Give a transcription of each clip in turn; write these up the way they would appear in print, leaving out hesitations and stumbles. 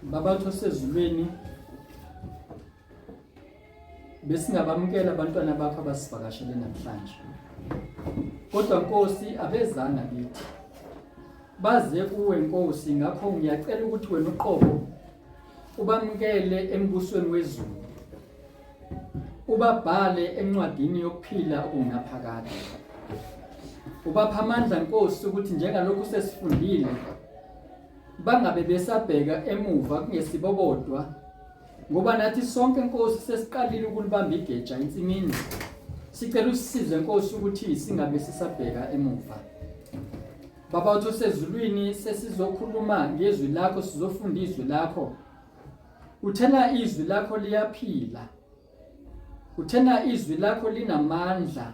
Baba wethu osezulwini, besingabamukela abantwana bakho abasivakashele namhlanje. Kodwa Nkosi abezana kithi. Baze kuwe Nkosi, ngakho ngiyacela ukuthi wena uqobo ubamukele embusweni wezulu. Ubabhale encwadini yokuphila okungaphakade. Ubapha amandla Nkosi ukuthi njengalokhu sesifundile bangabe besabheka emuva kungesibobodwa, ngoba nathi sonke Nkosi sesiqalile ukulibamba igeja insimini. Sicela usisize Nkosi ukuthi singabe sisabheka emuva. Baba wethu osezulwini, sesizokhuluma ngezwi lakho, sizofunda izwi lakho. Uthena izwi lakho liyaphila. Uthena izwi lakho linamandla.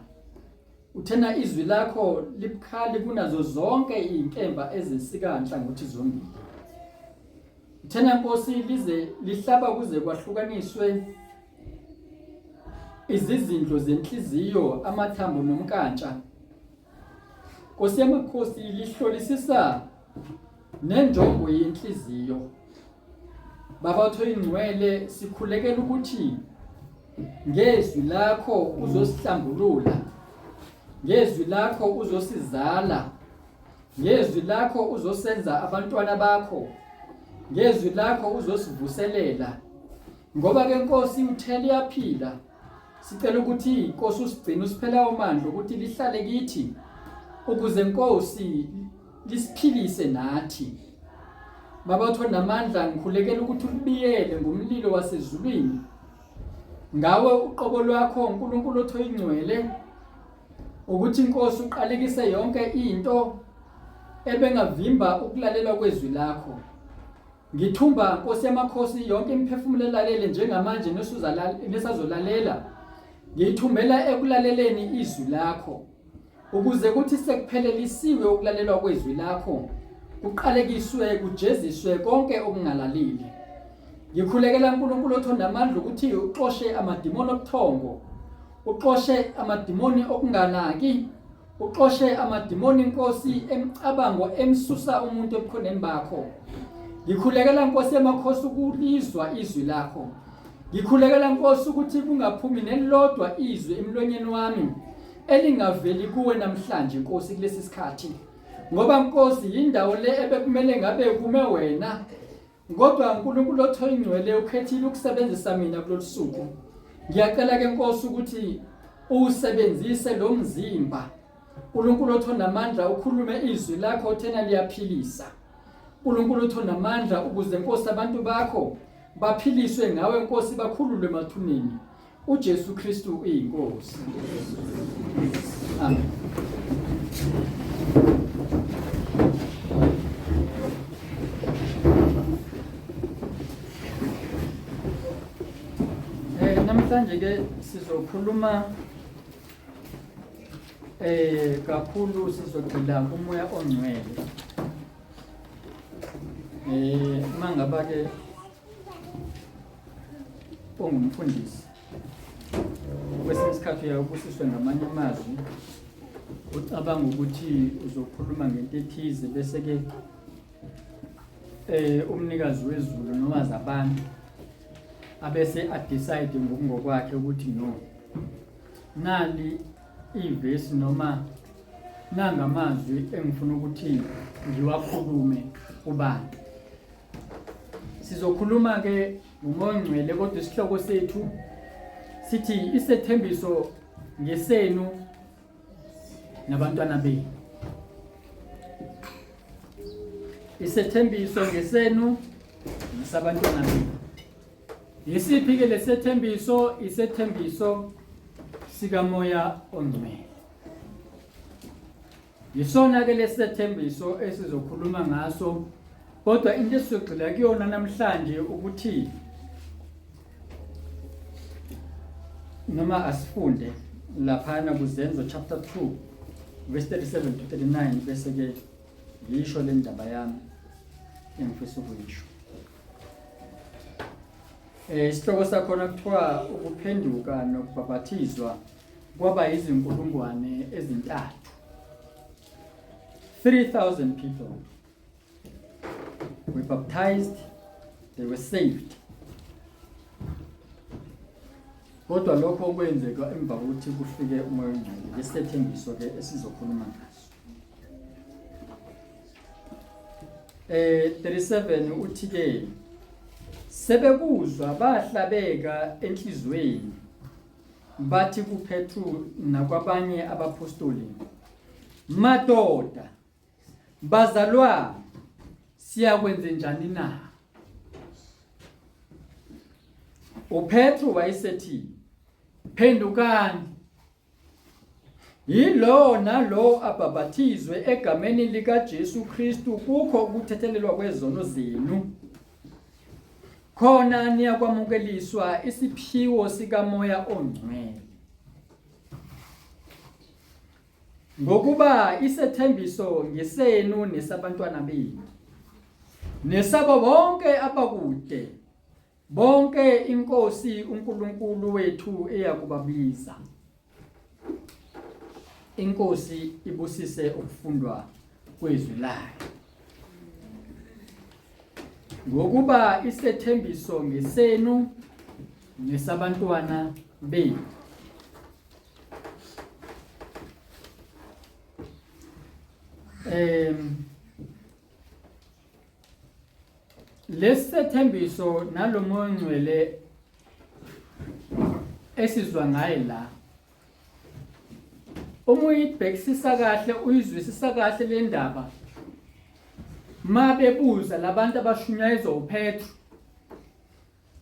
Uthena izwi lakho libukhali kunazo zonke izinkemba ezisika nhlangothi zombili. Uthena Nkosi lize lihlaba kuze kwahlukaniswe izizindlo zenhliziyo, amathambo nomkantsha. Nkosi yamakhosi, lihlolisisa nenjongo yenhliziyo. Baba wethu ingcwele, sikhulekela ukuthi ngezwi lakho uzosihlambulula. Ngezwi lakho uzosizala. Ngezwi lakho uzosenza abantwana bakho. Ngezwi lakho uzosivuselela. Ngoba ke Nkosi uthele yaphila. Sicela ukuthi Nkosi usigcine usiphela amandla ukuthi lihlale kithi, ukuze Nkosi lisiphilise nathi. Baba wethu namandla, ngikhulekela ukuthi ulibiyele ngomlilo wasezulwini. Ngawe uqobo lwakho uNkulunkulu otho ingcwele, ukuthi Nkosi uqalekise yonke into ebengavimba ukulalelwa kwezwi lakho. Ngithumba Nkosi yamakhosi yonke imiphefumulo elalele njengamanje nesazolalela. Ngiyithumbela ekulaleleni izwi lakho, ukuze kuthi sekuphelelisiwe ukulalelwa kwezwi lakho, kuqalekiswe kujeziswe konke okungalaleli. Ngikhulekela uNkulunkulu otho namandla ukuthi uxoshe amadimoni obuthongo, uxoshe amadimoni okunganaki, uxoshe amadimoni Nkosi emicabango emsusa umuntu ebukhoneni bakho. Ngikhulekela Nkosi yamakhosi ukulizwa izwi lakho. Ngikhulekela Nkosi ukuthi kungaphumi nelodwa izwi emlonyeni wami elingaveli kuwe namhlanje Nkosi kulesi sikhathi. Ngoba Nkosi indawo le ebekumele ngabe kume wena, kodwa uNkulunkulu otho ingcwele ukhethile ukusebenzisa mina kulolu suku. Ngiyacela ke Nkosi ukuthi usebenzise lo mzimba. uNkulunkulu otho namandla ukhulume izwi lakho thena liyaphilisa. uNkulunkulu otho namandla ukuze Nkosi abantu bakho baphiliswe ngawe Nkosi, bakhululwe emathuneni. uJesu Kristu uyinkosi. Amen. Namhlanje ke sizokhuluma kakhulu, sizogxila kumoya ongcwele. Mangaba ke ongumfundisi kwesinye isikhathi uyabusiswe ngamanye amazwi, ucabanga ukuthi uzokhuluma ngento ethize, bese ke umnikazi wezulu noma zabantu abese adecide ngokwakhe ukuthi no, nali ivesi noma nangamazwi engifuna ukuthi ngiwakhulume kubantu. Sizokhuluma ke ngomoya ongcwele, kodwa isihloko sethu sithi isethembiso ngesenu nabantwana benu. Isethembiso ngesenu nasabantwana benu. Yisiphi ke lesethembiso? Isethembiso sikamoya ongcwele. Yisona ke lesethembiso esizokhuluma ngaso, kodwa into esizogxila kuyona namhlanje ukuthi noma asifunde laphana kuZenzo chapter 2 verse 37 to 39, bese ke ngisho le ndaba yami engifisa ukuyisho. Isihloko sakhona kuthiwa ukuphenduka nokubhabhathizwa kwaba izinkulungwane ezintathu. 3,000 people were baptized, they were saved. Kodwa lokho kwenzeka emva kokuthi kufike umoya ongcwele, lesithembiso ke esizokhuluma ngaso. 37 uthi ke sebekuzwa bahlabeka enhlizweni bathi kuPetru nakwabanye abapostoli, madoda bazalwa siyakwenze njani na? uPetru wayesethi, phendukani, yilo nalo abhabhathizwe egameni likaJesu Kristu kukho ukuthethelelwa kwezono zenu, khona niyakwamukeliswa isiphiwo sikamoya ongcwele. Ngokuba isethembiso ngesenu nesabantwana benu, nesabo bonke abakude, bonke inkosi uNkulunkulu wethu eyakubabiza. Inkosi ibusise ukufundwa kwezwi layo. Ngokuba isethembiso ngesenu nesabantwana benu. Lesithembiso nalomoya ongcwele esizwa ngaye la, uma uyibhekisisa kahle, uyizwisisa kahle le ndaba, mabebuza labantu abashunyayezwa uPetru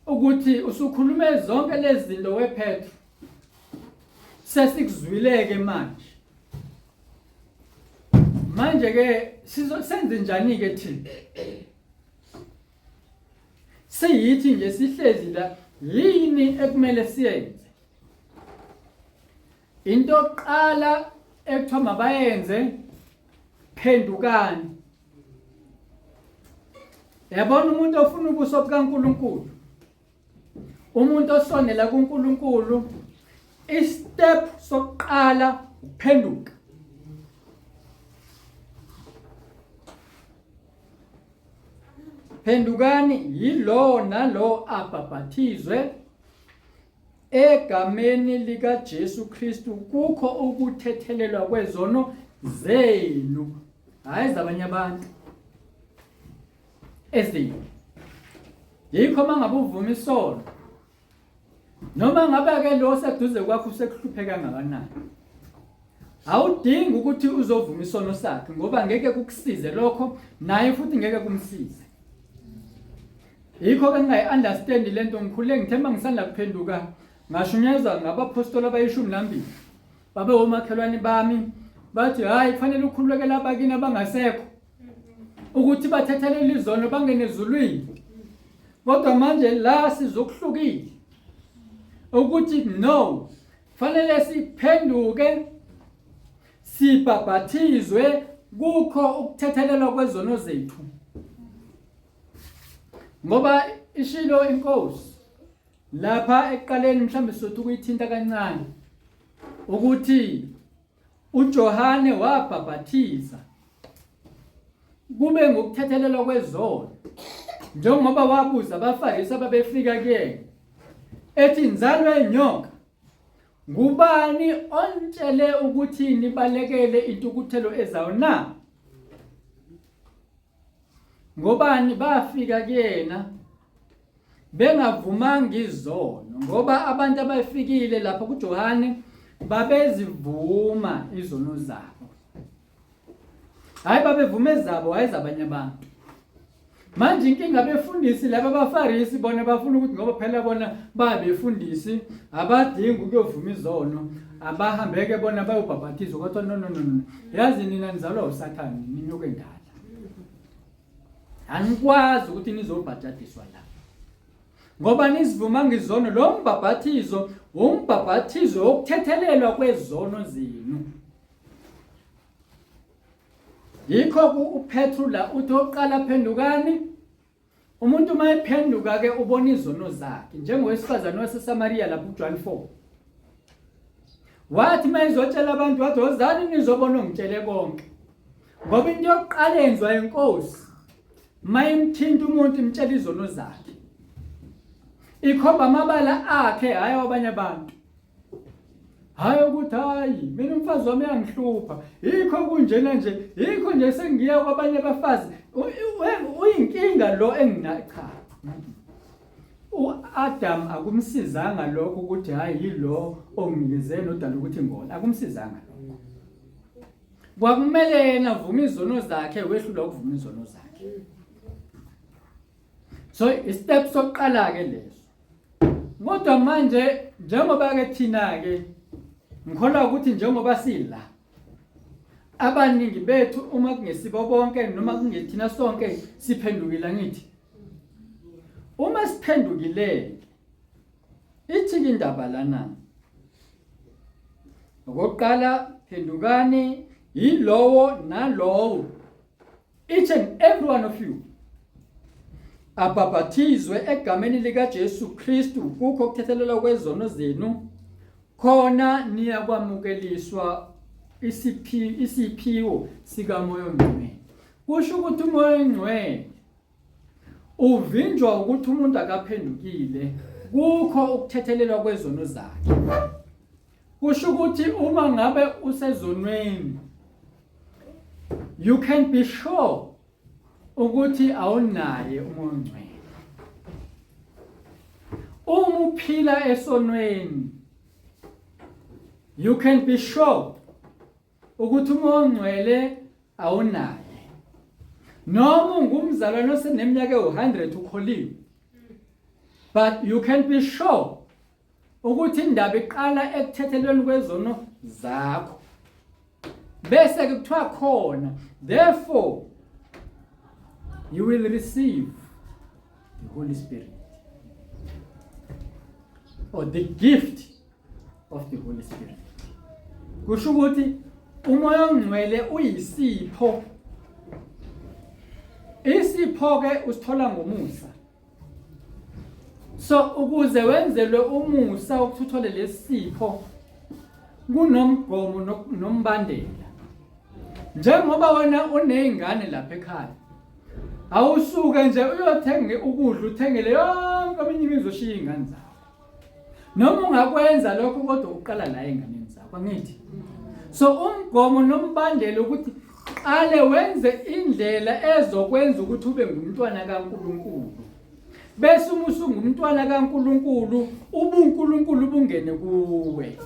ukuthi usukhulume zonke lezi zinto wePetru, sesikuzwileke manje ke sizosenze njani ke thina? Siyithi nje sihlezi la, yini ekumele siyenze? Into yokuqala ekuthiwa mabayenze, phendukani. Yabona umuntu ofuna ubuso bukaNkulunkulu, umuntu osonela kuNkulunkulu, istep sokuqala ukuphenduka. Phendukani, yilo nalo abhabhathizwe egameni likaJesu Kristu kukho ukuthethelelwa kwezono zenu, hayi zabanye abantu, ezenu. Yikho mangabe uvuma isono, noma ngabe ke lo seduze kwakho usekuhlupheka kangakanani, awudingi ukuthi uzovuma isono sakhe, ngoba ngeke kukusize lokho, naye futhi ngeke kumsize. Yikho ke ngingayi-understand lento, ngikhule ngithemba ngisanda kuphenduka ngashunyezwa ngabapostoli abayi12 babe omakhelwane bami, bathi hayi kufanele ukhululekela abakini abangasekho ukuthi bathethelele izono bangene ezulwini. Kodwa manje la sizokuhlukile ukuthi no, kufanele siphenduke, sibhabhathizwe, kukho ukuthethelelwa kwezono zethu. Ngoba ishilo inkosi lapha ekuqaleni, mhlambe sothi ukuyithinta kancane, ukuthi uJohane wabhabhathiza kube ngokuthethelelwa kwezono, njengoba wabuza abaFarisi ababefika kuyena ethi, nzalo yenyoka, ngubani ontshele ukuthi nibalekele intukuthelo ezayo na? Ngobani bafika kuyena bengavumanga izono, ngoba abantu abafikile lapha kuJohane babezivuma izono zabo, hayi babevuma ezabo, hayi zabanye abantu. Manje inkinga befundisi laba abaFarisi bona bafuna ukuthi ngoba phela bona babefundisi abadingi ukuyovuma izono, abahambeke bona bayobhabhathizwa. Kodwa no, yazi nina nizalwa uSathane, ninyuke endala, anikwazi ukuthi nizobhajadiswa la, ngoba nizivumanga izono. Lo mbhabhathizo umbhabhathizo wokuthethelelwa kwezono zenu. Yikho uPetru la uthi oqala phendukani, umuntu mayephenduka ke ubona izono zakhe njengowesifazane waseSamaria lapha kuJohn 4 wathi mayizotshela abantu wathi wozani nizobona ongitshele konke ngoba into yokuqala yenziwa inkosi mayimthinta umuntu imtshela izono zakhe ikhomba amabala akhe hayi abanye abantu hayi ukuthi hayi mina umfazi wami uyangihlupha yikho kunjena nje yikho nje sengiya kwabanye abafazi uyinkinga lo enginayo cha uAdam akumsizanga lokho ukuthi hayi yilo onginikeze nodala ukuthi ngona akumsizanga lokho kwakumele yena avuma izono zakhe wehlula ukuvuma izono zakhe so istep sokuqala ke leso kodwa manje njengoba ke thina ke ngikholwa ukuthi njengoba sila abaningi bethu uma kungesibo bonke noma kungethina sonke siphendukile ngithi uma siphendukile ithi indaba lana okokuqala phendukani yilowo nalowo each and every one of you ababhathizwe egameni lika Jesu Kristu kukho ukuthethelelwa kwezono zenu khona niyakwamukeliswa isiphiwo sikamoya ongcwele kusho ukuthi umoya ongcwele uvinjwa ukuthi umuntu akaphendukile kukho ukuthethelelwa kwezono zakhe kusho ukuthi uma ngabe usezonweni you can be sure ukuthi awunaye umoya ongcwele uma uphila esonweni you can be sure ukuthi umoya ongcwele awunaye noma ungumzalwane oseneminyaka e100 ukholiwe but you can be sure ukuthi indaba iqala ekuthethelweni kwezono zakho bese ke kuthiwa khona therefore you will receive the Holy Spirit or the gift of the Holy Spirit kusho ukuthi umoya ongcwele uyisipho isipho ke usithola ngomusa so ukuze wenzelwe umusa ukuthi uthole lesipho kunomgomo nombandela njengoba wena unezingane lapha ekhaya awusuke nje uyothenga ukudla uthengele yonke abanye izoshiya izingane zakho noma ungakwenza lokho kodwa uqala la enganeni zakho ngithi so umgomo nombandela ukuthi qale wenze indlela ezokwenza ukuthi ube ngumntwana kaNkuluNkulu bese uma usungumntwana kaNkuluNkulu ubuNkulunkulu bungene kuwe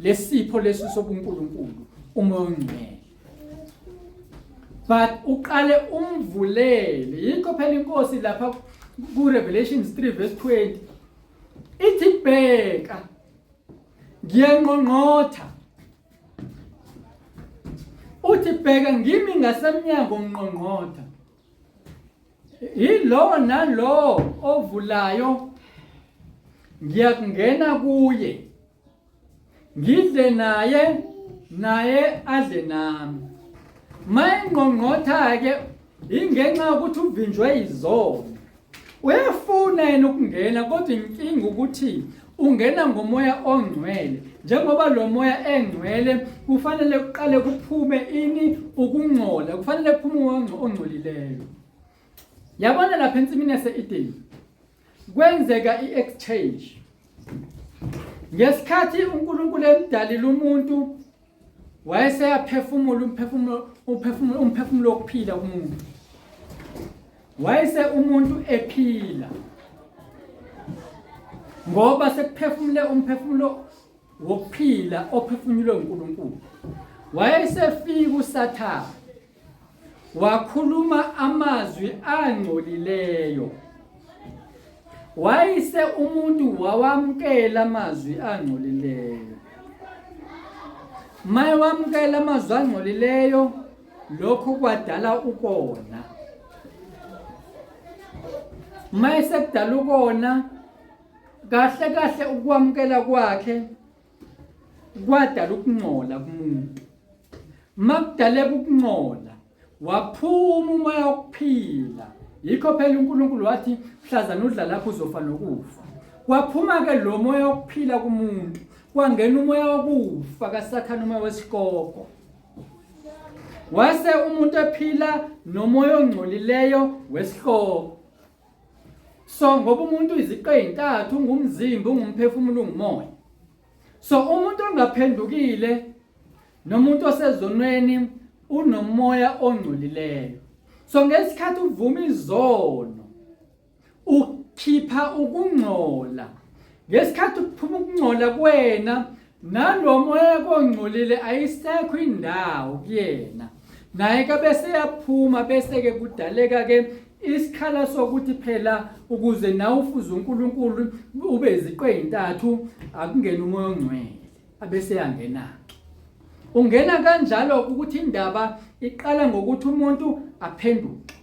lesipho leso sobuNkulunkulu umoya ongcwele but uqale umvulele yikho phela inkosi lapha ku Revelations 3 verse 20 ithi bheka ngiyanqonqotha uthi bheka ngimi ngasemnyango ngiqonqotha yilo nalo ovulayo ngiyakungena kuye ngidle naye adle nami mayinqonqotha ke ingenxa ukuthi uvinjwe izono uyafuna yena ukungena kodwa inkinga ukuthi ungena ngomoya ongcwele njengoba lo moya engcwele kufanele uqale kuphume ini ukungcola kufanele kuphume umoya ongcolileyo yabona lapha ensimini yaseEden kwenzeka iexchange ngesikhathi uNkulunkulu emdalile umuntu wayeseyaphefumula umphefumulo wokuphila kumuntu wayese umuntu ephila ngoba sekuphefumule umphefumulo wokuphila ophefumulwe uNkulunkulu wayesefika uSathane wakhuluma amazwi angcolileyo wayese umuntu wawamkela amazwi angcolileyo mayewamkela amazwi angcolileyo lokho kwadala ukona mayesekudala ukona kahle kahle ukwamkela kwakhe kwadala ukungcola kumuntu makudaleka ukungcola waphuma umoya wokuphila yikho phela uNkulunkulu wathi mhlazana udla lapho uzofa nokufa. Kwaphuma ke lo moya wokuphila kumuntu, kwangena umoya wokufa kaSathane, umoya wesikoko. Wase umuntu ephila nomoya ongcolileyo wesihloko. So ngoba umuntu iziqe ezintathu, ungumzimba, ungumphefumulo, ungumoya. So umuntu ongaphendukile nomuntu osezonweni unomoya ongcolileyo. So ngesikhathi uvuma izono ukhipha ukungcola, ngesikhathi kuphuma ukungcola kuwena nalo moya kongcolile ayisekho indawo kuyena, naye ke bese yaphuma, bese ke kudaleka ke isikhala sokuthi phela ukuze nawe ufuze uNkulunkulu ube iziqe ezintathu akungena umoya ongcwele, abese yangena. Ungena kanjalo ukuthi indaba iqala ngokuthi umuntu aphenduke.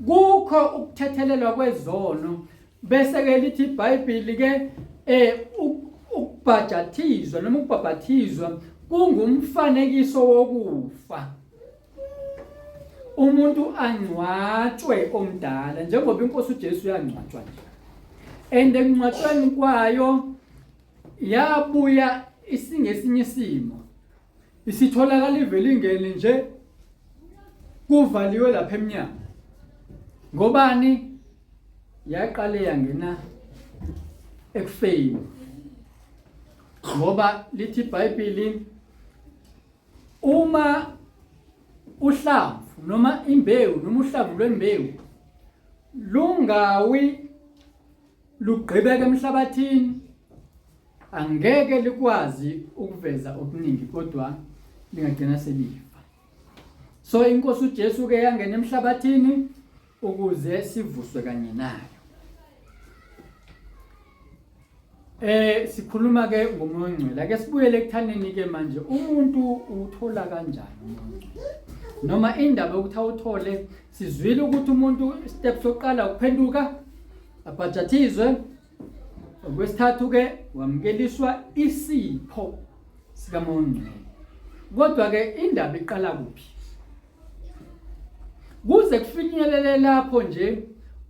Kukho ukuthethelelwa kwezono, bese ke lithi iBhayibheli ke ukubhajathizwa noma ukubhabhathizwa kungumfanekiso wokufa. Umuntu angcwatshwe omdala njengoba inkosi uJesu yangcwatshwa nje. Encwatshweni kwayo yabuya isingesinye isimo, isitholakala ivele ingene nje kuvaliwe lapha eminyango. Ngobani? Yaqale yangena ekufeni. Ngoba lithi iBhayibheli uma uhlamvu noma imbewu noma uhlamvu lwembewu lungawi lugqibeke emhlabathini, angeke likwazi ukuveza okuningi kodwa lingagcina selifa. So inkosi uJesu ke yangena emhlabathini ukuze sivuswe kanye nayo. Sikhuluma ke ngomoya ongcwele. Ake sibuyele ekuthaneni ke manje umuntu uthola kanjani umoya ongcwele? Noma indaba yokuthi awuthole, sizwile ukuthi umuntu step sokuqala ukuphenduka, abhajathizwe. Okwesithathu ke wamkeliswa isipho sikamoya ongcwele. Kodwa ke indaba iqala kuphi? Kuze kufinyelele lapho nje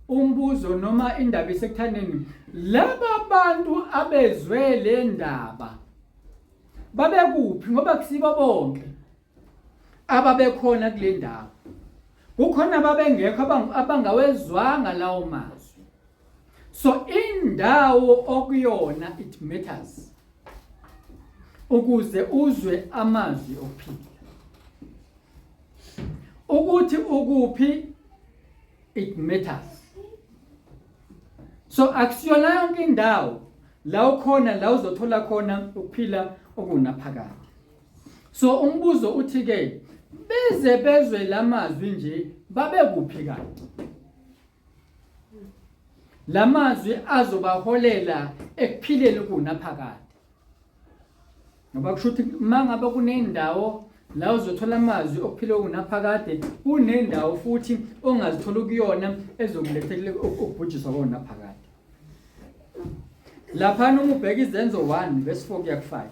umbuzo noma indaba isekuthaneni, laba bantu abezwe le ndaba babe kuphi? Ngoba kusiba bonke ababekhona kule ndawo. Kukhona ababengekho abangawezwanga lawo mazwi. So indawo okuyona it matters ukuze uzwe amazwi okuphila. Ukuthi ukuphi it matters. So akusiyona yonke indawo la ukhona la uzothola khona ukuphila okunaphakade. So umbuzo uthi ke beze bezwe lamazwi nje babe kuphi kanti? Lamazwi azobaholela ekuphileni okunaphakade. Ngoba kusho ukuthi mangabe kunendawo la uzothola amazwi okuphila okunaphakade, kunendawo futhi ongazithola kuyona ezokulethela ukubhujiswa konaphakade. Lapha noma ubheka izenzo 1 verse 4 kuya ku5,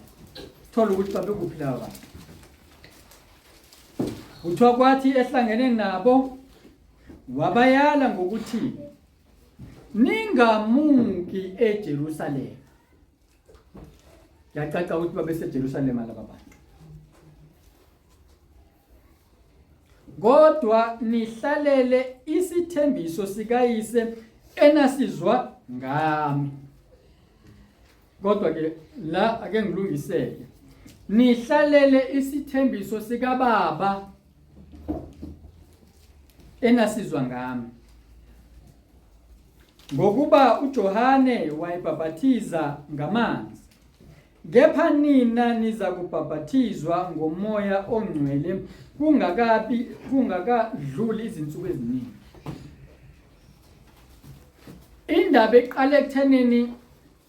sithola ukuthi babe kuphi laba bantu. Uthiwa kwathi ehlangene nabo wabayala ngokuthi ningamuki eJerusalema. Yacaca ukuthi babe seJerusalema laba bantu. Kodwa nihlalele isithembiso sikayise enasizwa ngami. Kodwa ke la ake ngilungiseke. Nihlalele isithembiso sikababa enasizwa ngami. Ngokuba uJohane wayebhabhathiza ngamanzi, kepha nina niza kubhabhathizwa ngomoya ongcwele kungakadluli izinsuku eziningi. Indaba eqale ekuthenini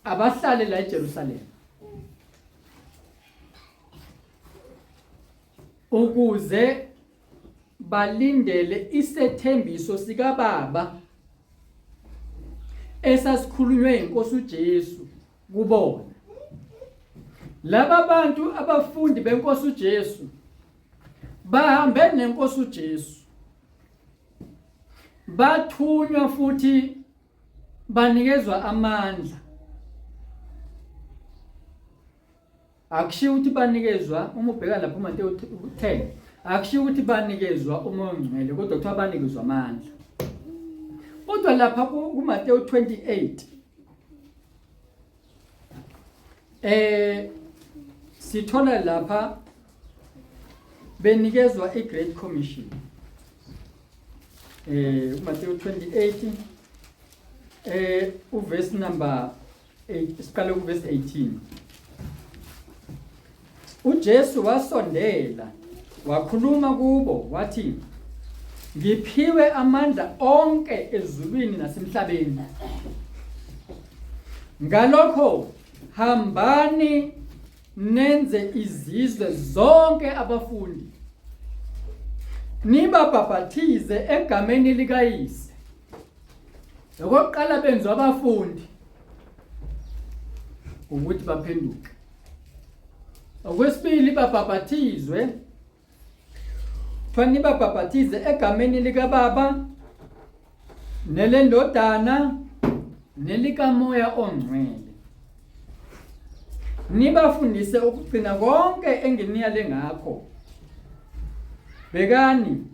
abahlale la eJerusalema ukuze balindele isethembiso sikababa esasikhulunywe inkosi uJesu kubona. Laba bantu abafundi benkosi uJesu bahambe nenkosi uJesu, bathunywa futhi banikezwa amandla. Akushiwo ukuthi banikezwa uma ubheka lapha uMateyu 10, akushiwo ukuthi banikezwa umoya ongcwele kodwa kuthiwa banikezwa amandla. Kodwa lapha kuMateyu 28 sithola lapha benikezwa iGreat Commission. uMateyu 28 uverse number 8, siqale kuverse 18. uJesu wasondela wakhuluma kubo wathi, ngiphiwe amandla onke ezulwini nasemhlabeni. Ngalokho hambani nenze izizwe zonke abafundi, nibabhaphathize egameni likaYise. Okokuqala benziwa abafundi ukuthi baphenduke. Okwesibili babhaphathizwe, fanele babhaphathize egameni likaBaba nelendodana nelikaMoya ongcwele. Nibafundise ukugcina konke enginiyale ngakho. Bekani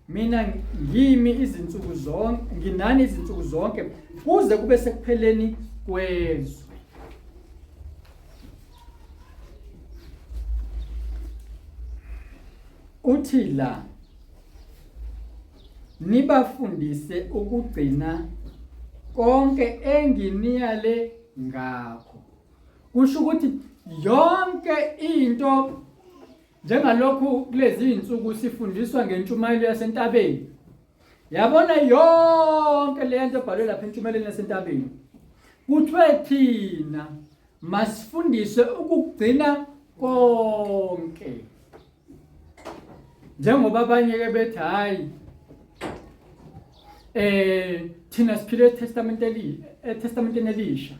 mina ngimi izinsuku zonke, nginani izinsuku zonke kuze kube sekupheleni kwezwe. Uthi la nibafundise ukugcina konke enginiyale ngakho. Kusho ukuthi yonke into njengalokhu kulezi insuku sifundiswa ngentshumayelo yasentabeni. Yabona yonke le nto ebhalwe lapha entshumayelweni yasentabeni. Kuthiwe thina masifundiswe ukugcina konke. Njengoba abanye ke bethi hayi thina siphile eTestamenteni Elisha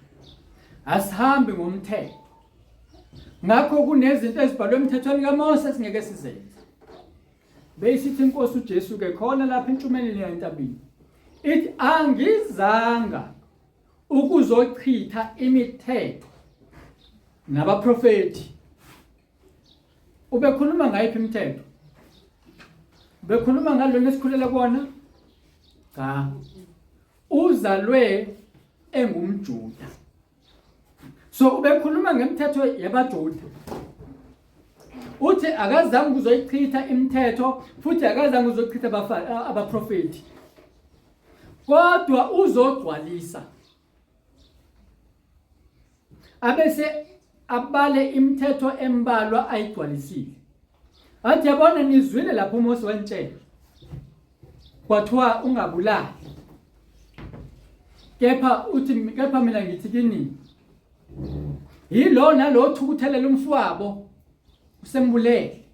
asihambi ngomthetho. Ngakho kunezinto ezibhalwe emthethweni kaMose singeke sizenze. Beyisithi inkosi uJesu ke khona lapha entshumayelweni yasentabeni ithi angizanga ukuzochitha imithetho nabaprofeti. Ubekhuluma ngayiphi imithetho? Bekhuluma ngalo lesikhulela kona? Cha. Uzalwe engumJuda. So ubekhuluma ngemithetho yabaJuda. Uthi akazange ukuzoyichitha imithetho futhi akazange ukuzochitha abaprofeti. Kodwa uzogcwalisa. Abese abale imithetho embalwa ayigcwalisile. Athi yabona nizwile lapho uMose wentshela. Kwathiwa ungabulali. Kepha mina ngithi kini, yilo nalo thukuthelela umfowabo usembulele.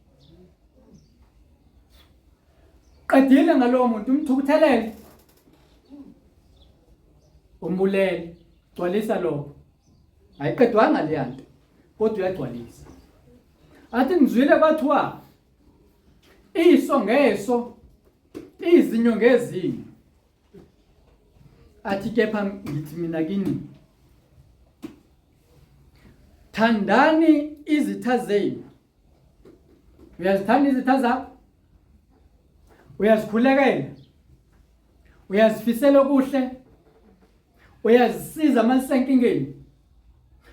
Qedile ngalowo muntu umthukuthelele. Umbulele, gcwalisa lokho. Ayiqedwanga le nto, kodwa uyagcwalisa. Athi ngizwile kwathiwa iso ngeso, izinyo ngezinyo. Athi kepha ngithi mina kini, thandani izitha zenu. Uyazithanda izitha zakho? Uyazikhulekela? Uyazifisela okuhle? Uyazisiza masisenkingeni?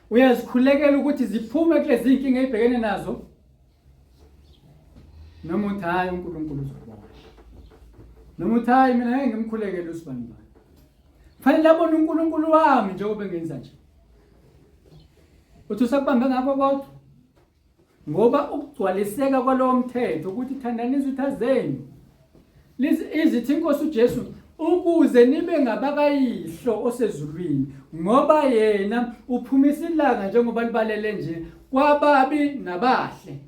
Uyazikhulekela ukuthi ziphume kulezi inkinga ezibhekene nazo? Noma uthi hayi uNkulunkulu uzobona. Noma uthi hayi mina ngeke ngimkhulekele usibani bani. Fanele abone uNkulunkulu wami njengoba ngenza nje. Uthi usakubambe ngakho kodwa ngoba ukugcwaliseka kwalowo mthetho ukuthi thandani izitha zenu. Izithi inkosi uJesu ukuze nibe ngabakayihlo osezulwini, ngoba yena uphumisa ilanga njengoba libalele nje kwababi nabahle.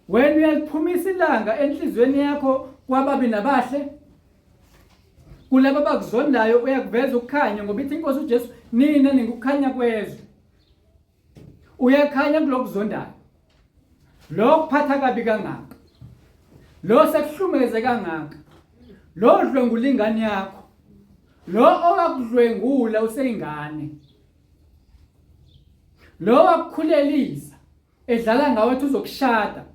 Wena uyaliphumisa ilanga enhlizweni yakho kwababi nabahle. Kulabo abakuzondayo uyakuveza ukukhanya ngoba ithi inkosi uJesu nina ningukukhanya kwezwe. Uyakhanya kulokuzondayo. Lo kuphatha kabi kangaka. Lo sekuhlumeze kangaka. lo dlwengula ingane yakho, lo owakudlwengula useyingane, lo wakukhulelisa edlala ngawe ethi uzokushada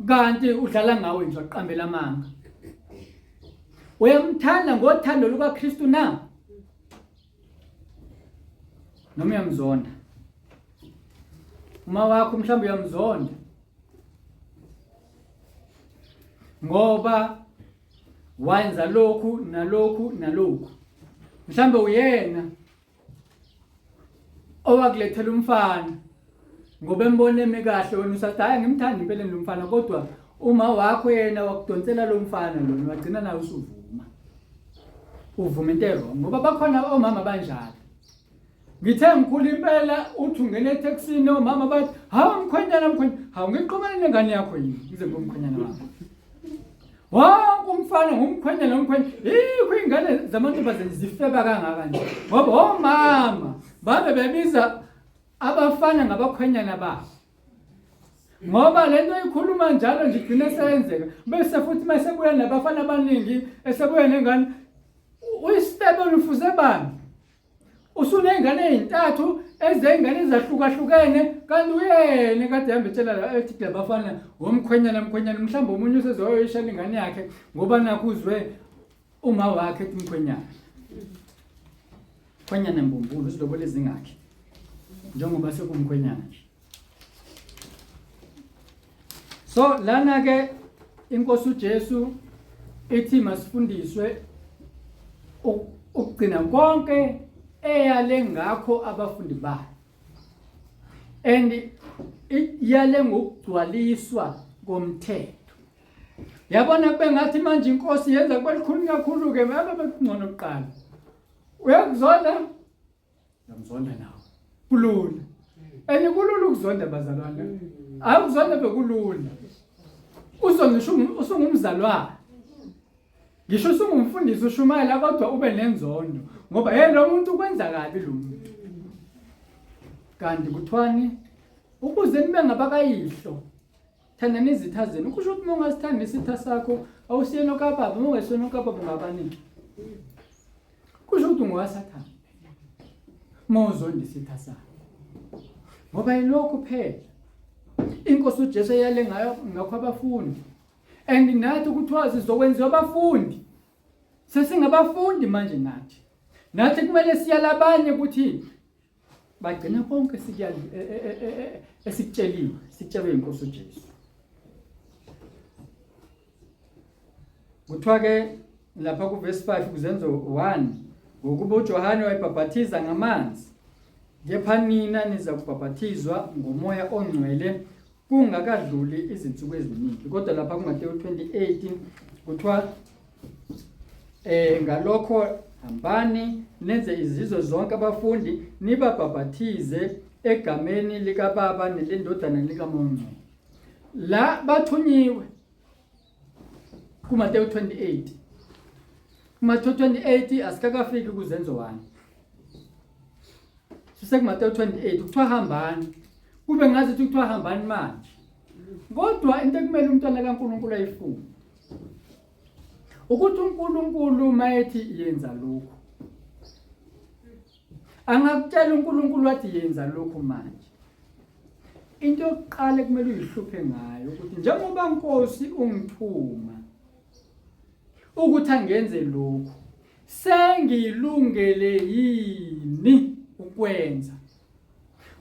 kanti udlala ngawe nje waqambela amanga. Uyamthanda ngothando lukaKristu na? Noma uyamzonda? Uma wakho mhlawumbe uyamzonda ngoba wenza lokhu nalokhu nalokhu. Mhlawumbe uyena owakulethela umfana ngoba embone emekahle wena usathi hayi ngimthanda impela lo mfana, kodwa uma wakho yena wakudonsela lo mfana lo wagcina nawe uvuma into wrong, ngoba bakhona omama banjalo. Ngithe ngikhulu impela uthi ungene etaxini omama bathi hawu mkhwenyana, hawu ngiqhumane nengane yakho yini ngize ngomkhwenyana wakho. Wonke umfana ngumkhwenyana, yikho ingane zamantombazane zifeba kangaka nje ngoba omama babe bebiza abafana ngabakhwenyana babo. Ngoba lento ikhuluma njalo nje igcine seyenzeka, bese futhi masebuya nabafana abaningi esebuya nengane uyistebele ufuze bani. Usunengane ezintathu ezengane ezahlukahlukene kanti uyena kade ehamba etshela ethi labafana womkhwenyana mhlawumbe umunye usezoyishela ingane yakhe ngoba nakho uzwe uma wakhe ethi mkhwenyana mbumbulu uzilobole zingakhe njengoba sekumkhwenyana nje. So lana ke inkosi uJesu ethi masifundiswe ukugcina konke eyale ngakho abafundi bayo, and iyale ngokugcwaliswa komthetho. Yabona kube ngathi manje inkosi yenza kwelikhulu kakhulu ke ababekungcono kuqala. Uyakuzonda? Yamzonda nawe. Kulula. Kulula ukuzonda bazalwane. Awukuzonda bekulula. Uzongisho usungumzalwane. Ngisho usungumfundisi ushumayela kodwa ube nenzondo ngoba lo muntu kwenza kabi lo muntu. Kanti kuthwani ukuze nibe ngabakayihlo thandani izitha zenu. Kusho ukuthi ungasithanda isitha sakho awusiyena kaBaba, ungesona kaBaba ngabaniki. Kusho ukuthi ungowasathana mawuzonda isitha sakho ngoba yilokho phela inkosi uJesu eyale ngayo ngakho abafundi. And nathi kuthiwa sizokwenziwa abafundi. Sesingabafundi manje nathi kumele siyala abanye ukuthi bagcina konke esikutshelwe inkosi uJesu. Kuthiwa ke lapha kuverse 5 kuzenzo 1 ngokuba uJohane wayebhaphathiza ngamanzi, kepha nina niza kubhaphathizwa ngomoya ongcwele kungakadluli izinsuku eziningi. Kodwa lapha kuMateyu 28 kuthiwa ngalokho hambani nenze izizwe zonke abafundi nibabhaphathize egameni likaBaba nelendodana likaMoya Ongcwele. La bathunyiwe kuMateyu 28. kuMateyu 28 asikakafiki kuzenzo 1. SisekuMateyu 28 kuthiwa hambani. Kube ngazi ukuthi kuthiwa hambani manje. Kodwa into ekumele umntwana kaNkulunkulu ayifunde ukuthi uNkulunkulu mayethi yenza lokho, angakutshela uNkulunkulu wathi yenza lokho manje. Into yokuqala ekumele uyihluphe ngayo ukuthi njengoba Nkosi ungithuma ukuthi angenze lokho, sengilungele yini ukwenza?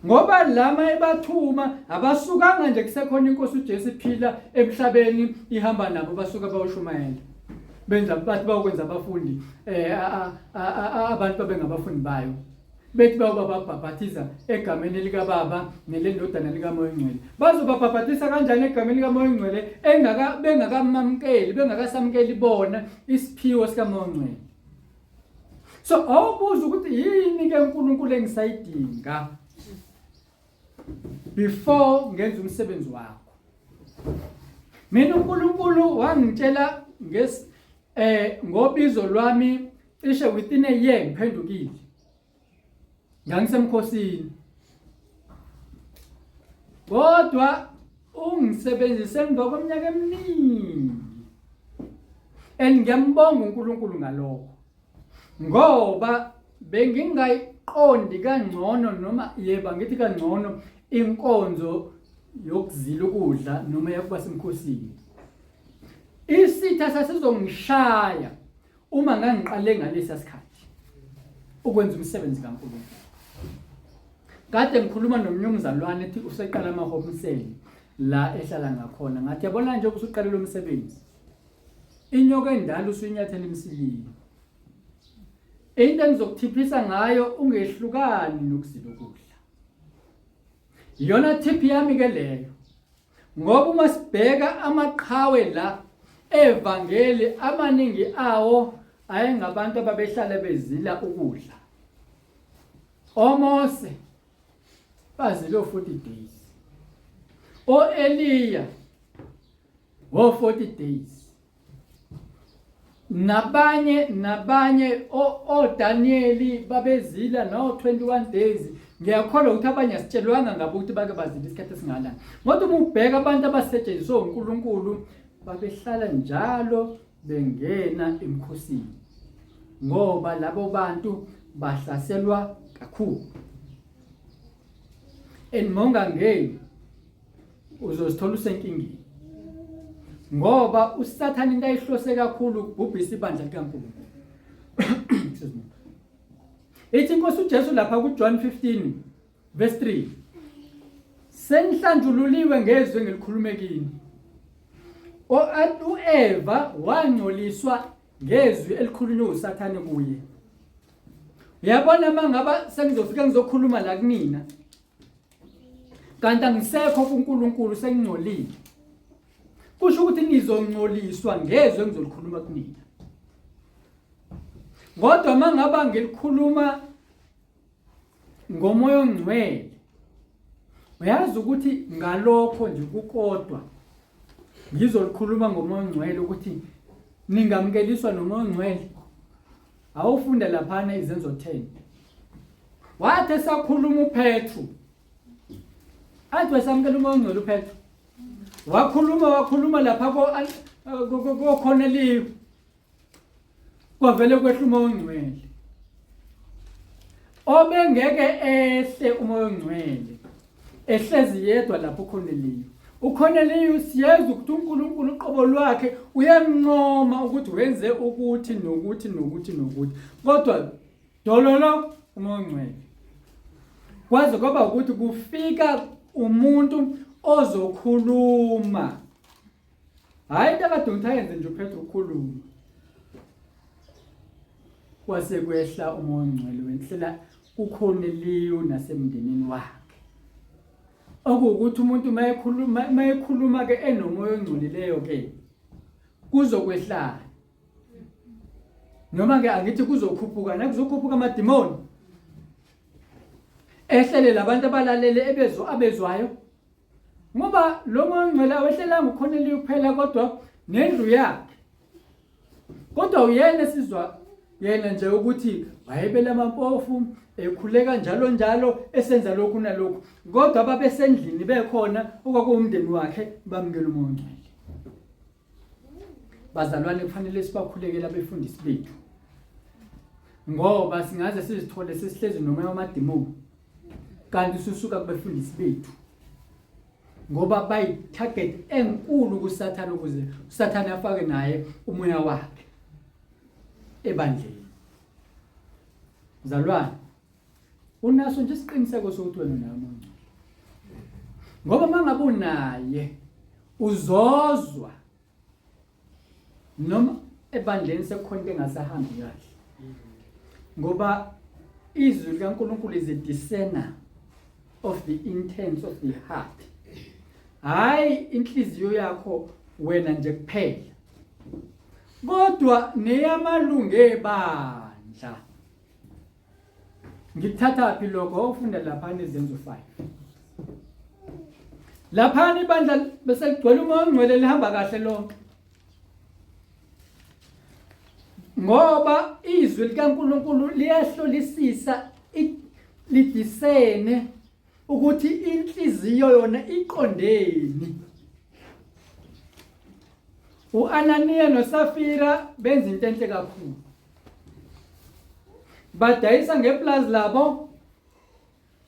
Ngoba lama ebathuma abasukanga nje kusekhona inkosi uJesu iphila emhlabeni ihamba nabo basuka bayoshumayela. Benza bathi bayokwenza abafundi abantu babengabafundi bayo. Bethi bayobabhaphathiza egameni likaBaba nelendodana likaMoya Ongcwele. Bazobabhaphathisa kanjani egameni likaMoya Ongcwele bengakasamkeli bona isiphiwo sikaMoya Ongcwele? So awubuza ukuthi yini ke uNkulunkulu engisayidinga before ngenza umsebenzi wakho. Mina uNkulunkulu wangitshela ngobizo lwami cishe within a year ngiphendukile. Ngangisemkhosini. Kodwa ungisebenzise emva kweminyaka eminingi. ngiyambonga uNkulunkulu ngalokho ngoba bengingayiqondi kangcono noma yeba ngithi kangcono inkonzo yokuzila ukudla noma yakuba semkhosini. Isitha sasizongishaya uma ngangiqale ngalesa sikhathi ukwenza umsebenzi kaNkulunkulu. Kade ngikhuluma nomnyumzalwane ethi useqala amahobiseni la ehlala ngakhona. Ngathi yabona nje usuqala lo msebenzi. Inyoka endala usuyinyathela emsilini. Into engizokuthiphisa ngayo ungehlukani nokuzila ukudla. Iyona tip yami ke leyo. Ngoba uma sibheka amaqhawe la evangeli amaningi awo ayengabantu ababehlala bezila ukudla. OMose bazile 40 days. OEliya 40 days. Nabanye oDanieli babezila no 21 days. Ngiyakholwa ukuthi abanye asitshelwanga ngabo ukuthi bake bazile isikhathi esingalana. Ngoba uma ubheka abantu abasetshenziswa uNkulunkulu babehlala njalo bengena emkhosini. Ngoba labo bantu bahlaselwa kakhulu. Enmonga ngeke uzosithola usenkingeni. Ngoba uSathane into ayihlose kakhulu ukubhubhisa ibandla likaNkulunkulu. Ethi inkosi uJesu lapha kuJohn 15 verse 3. Senihlanjululiwe ngezwi engilikhulume kini. uEva wangcoliswa ngezwi elikhulunywa uSathane kuye. Uyabona mangaba sengizofika ngizokhuluma la kunina. Kanti angisekho kuNkulunkulu sengingcolile. Kusho ukuthi nizongcoliswa ngezwe engizolikhuluma kunina. Kodwa mangaba ngilikhuluma ngomoya ongcwele. Uyazi ukuthi ngalokho nje kukodwa ngizolikhuluma ngomoya ongcwele ukuthi ningamkeliswa nomoya ongcwele. Awufunda laphana izenzo 10. Wathi esakhuluma uPetru. Athi wasamkela umoya ongcwele uPetru. Wakhuluma lapha ko Cornelius. Kwavele kwehla umoya ongcwele. Obengeke ehle umoya ongcwele. Ehlezi yedwa lapho uCornelius. uCornelius yezwa ukuthi uNkulunkulu uqobo lwakhe uyamncoma ukuthi wenze ukuthi nokuthi. Kodwa dololo umoya ongcwele. Kwaze kwaba ukuthi kufika umuntu ozokhuluma. Hayi into akade ngithayenze nje uPetru ukukhuluma. Kwase kwehla umoya ongcwele wenhlela kuCornelius nasemndenini wakhe. Okuwukuthi umuntu mayekhuluma ke enomoya ongcolileyo ke kuzokwehla. Noma ke angithi kuzokhuphuka nakuzokhuphuka amadimoni. Ehlele labantu abalalele abezwayo. Ngoba lo moya ongcwele awehlela ngoCornelius kuphela kodwa nendlu yakhe. Kodwa uyena sizwa yena nje ukuthi wayebela amampofu ekhuleka njalo esenza lokhu nalokhu. Kodwa babesendlini bekhona okwakuwumndeni wakhe bamukela umoya ongcwele. Bazalwane kufanele sibakhulekela abefundisi bethu. Ngoba singaze sizithole sesihlezi nomoya wamadimoni. Kanti susuka kubefundisi bethu. Ngoba bayi target enkulu kuSathane ukuze uSathane afake naye umoya wakhe ebandleni. Zalwane unaso nje isiqiniseko sokuthi wena unayo umoya ongcwele. Ngoba mangabe unaye uzozwa noma ebandleni sekukhona into engasahambi kahle. Ngoba izwi likaNkulunkulu is a discerner of the intents of the heart. Hayi inhliziyo yakho wena nje kuphela. Kodwa neyamalungu ebandla. Ngithatha phi lokho ufunda lapha izenzo 5. Lapha ibandla bese ligcwele umoya ongcwele lihamba kahle lonke. Ngoba izwi likaNkulunkulu liyahlolisisa lidisene ukuthi inhliziyo yona iqondeni. uAnaniya noSafira benza into enhle kakhulu. Badayisa ngeplazi labo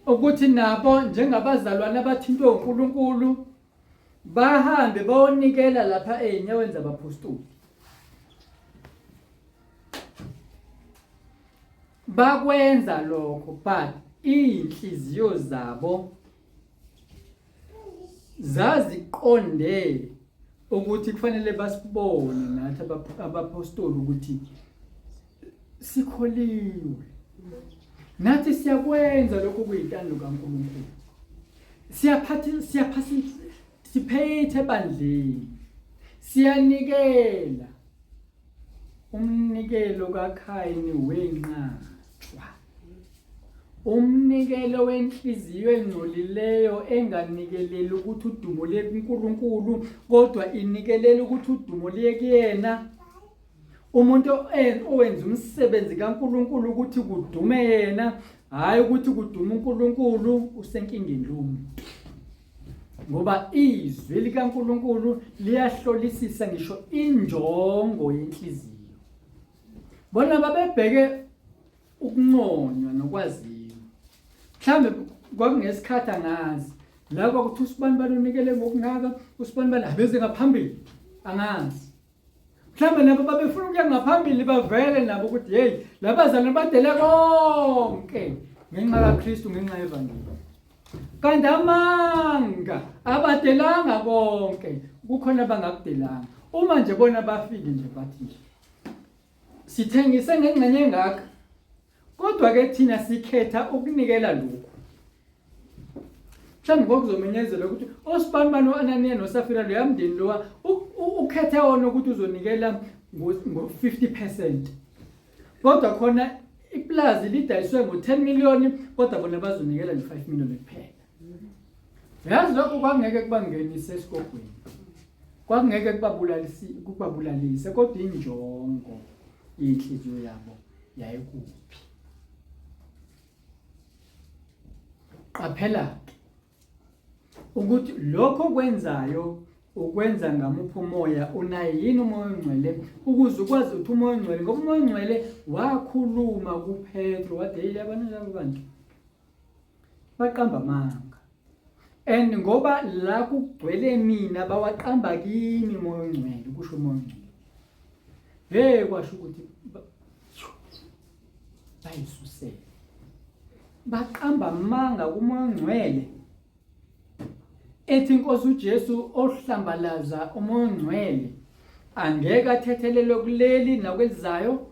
ukuthi nabo njengabazalwane abathintwe uNkulunkulu bahambe bayonikela lapha einyaweni zabapostoli. Bakwenza lokho but inhliziyo zabo zaziqonde ukuthi kufanele basibone nathi abapostoli ukuthi sikholiwe. Nathi siyakwenza lokho kuyintando kaNkulunkulu. Siphethe ebandleni. Siyanikela. Umnikelo kaKhayini wenqatshwa. Umnikelo wenhliziyo engcolileyo enganikeleli ukuthi udumo leNkulunkulu kodwa inikelela ukuthi udumo liye kuyena. Umuntu owenza umsebenzi kaNkulunkulu ukuthi kudume yena hayi ukuthi kudume uNkulunkulu usenkingeni lomuntu. Ngoba izwi likaNkulunkulu liyahlolisisa ngisho injongo yenhliziyo. Bona babebheke ukunconywa nokwaziwa. Mhlambe kwakungesikhathi angazi la kwakuthi usibani balonikele ngokungaka usibani bala beze ngaphambili angazi. Mhlambe nabo babefuna ukuya ngaphambili bavele nabo ukuthi hey labazalwane badele konke ngenxa kaKristu ngenxa yevangeli. Kanti amanga abadelanga konke kukhona abangakudelanga. Uma nje bona bafike nje bathi nje sithengise ngengxenye engaka kodwa ke thina sikhetha ukunikela lokho. Mhlawumbe ngokuzomenyezela ukuthi osibani bano Ananiya noSafira lo yamndeni lo ukhethe wona ukuthi uzonikela ngo50%. Kodwa khona iplazi lidayiswe ngo10 million kodwa bona bazonikela nge5 million kuphela. Yazi lokho kwangeke kubangenise esikogweni. Kwangeke kubabulalise kodwa injongo inhliziyo yabo yayikuphi. Qaphela ukuthi lokho kwenzayo ukwenza ngamuphi umoya unaye yini umoya ongcwele ukuze ukwazi ukuthi umoya ongcwele ngoba umoya ongcwele wakhuluma kuPetro wathi hey yabona labo bantu baqamba amanga and ngoba la kugcwele mina bawaqamba kimi umoya ongcwele kusho umoya ongcwele. Hey kwasho ukuthi bayisusele baqamba amanga kumoya ongcwele ethi inkosi uJesu ohlambalaza umoya ongcwele angeke athethelelwe kuleli nakwelizayo.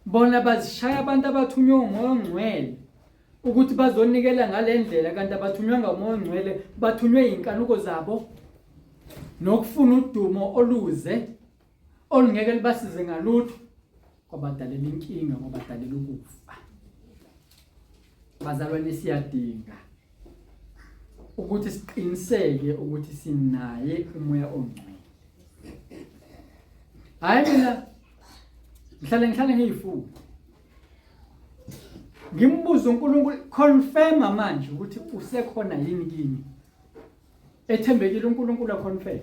Bona bazishaya abantu abathunywe umoya ongcwele ukuthi bazonikela ngalendlela kanti abathunywa ngomoya ongcwele bathunywe inkanuko zabo nokufuna udumo oluze olungeke libasize ngalutho kwabadalela inkinga kwabadalela ukufa. Bazalwane siyadinga ukuthi siqiniseke ukuthi sinaye umoya ongcwele. Hayi mina ngihlale ngiyifuna ngimbuza uNkulunkulu confirm manje ukuthi usekhona yini kimi. Ethembekile uNkulunkulu aconfirm.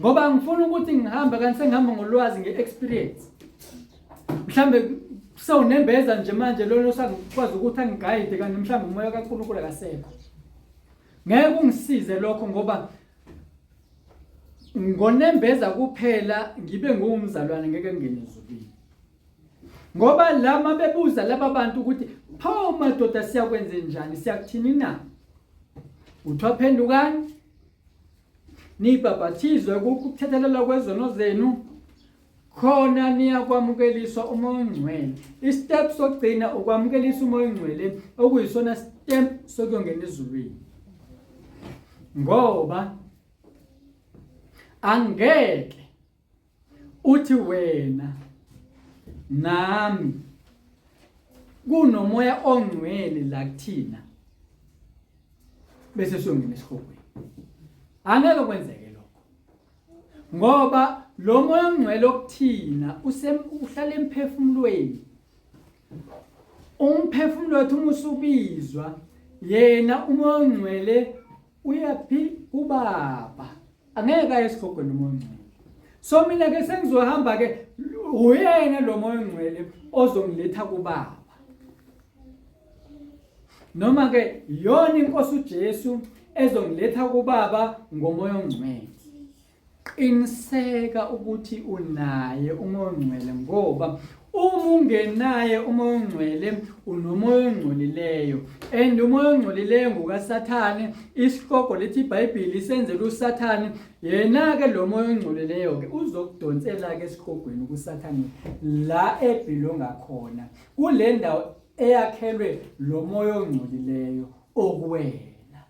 Ngoba ngifuna ukuthi ngihamba kanti sengihamba ngolwazi ngeexperience. Mhlambe sewunembeza nje manje lo osakwazi ukuthi angiguide kanti mhlambe umoya kaNkulunkulu akasekho. Ngeke ungisize lokho ngoba ngonembeza kuphela ngibe ngumzalwane ngeke ngene ezulwini. Ngoba lama bebuza laba bantu ukuthi pho madoda siyakwenze njani siyakuthini na? Uthwaphendukani? Nibhabhathizwe ukuthethelela kwezono zenu khona niyakwamukeliswa umoya ongcwele. Istep sokugcina ukwamukelisa umoya ongcwele okuyisona step sokuyongena ezulwini. Ngoba angeke uthi wena nami kunomoya ongcwele la kuthina bese siyongena esihogweni. Angeke kwenzeke lokho. Ngoba lo moya ongcwele okuthina uhlala emphefumulweni. Umphefumulo wethu umusubizwa yena umoya ongcwele uyaphi uBaba angeke aye esigogweni umoya ongcwele. So mina ke sengizohamba ke uyena lo moya ongcwele ozongiletha kuBaba. Noma ke yona inkosi uJesu ezongiletha kuBaba ngomoya ongcwele. Qiniseka ukuthi unaye umoya ongcwele ngoba uma ungenaye umoya ongcwele unomoya ongcolileyo, and umoya ongcolileyo ngukaSathane. Isihloko lethi iBhayibheli senzela uSathane, yena ke lo moya ongcolileyo ke uzokudonsela ke esihlogweni kuSathane la ebhilonga khona, kule ndawo eyakhelwe lo moya ongcolileyo okuwena.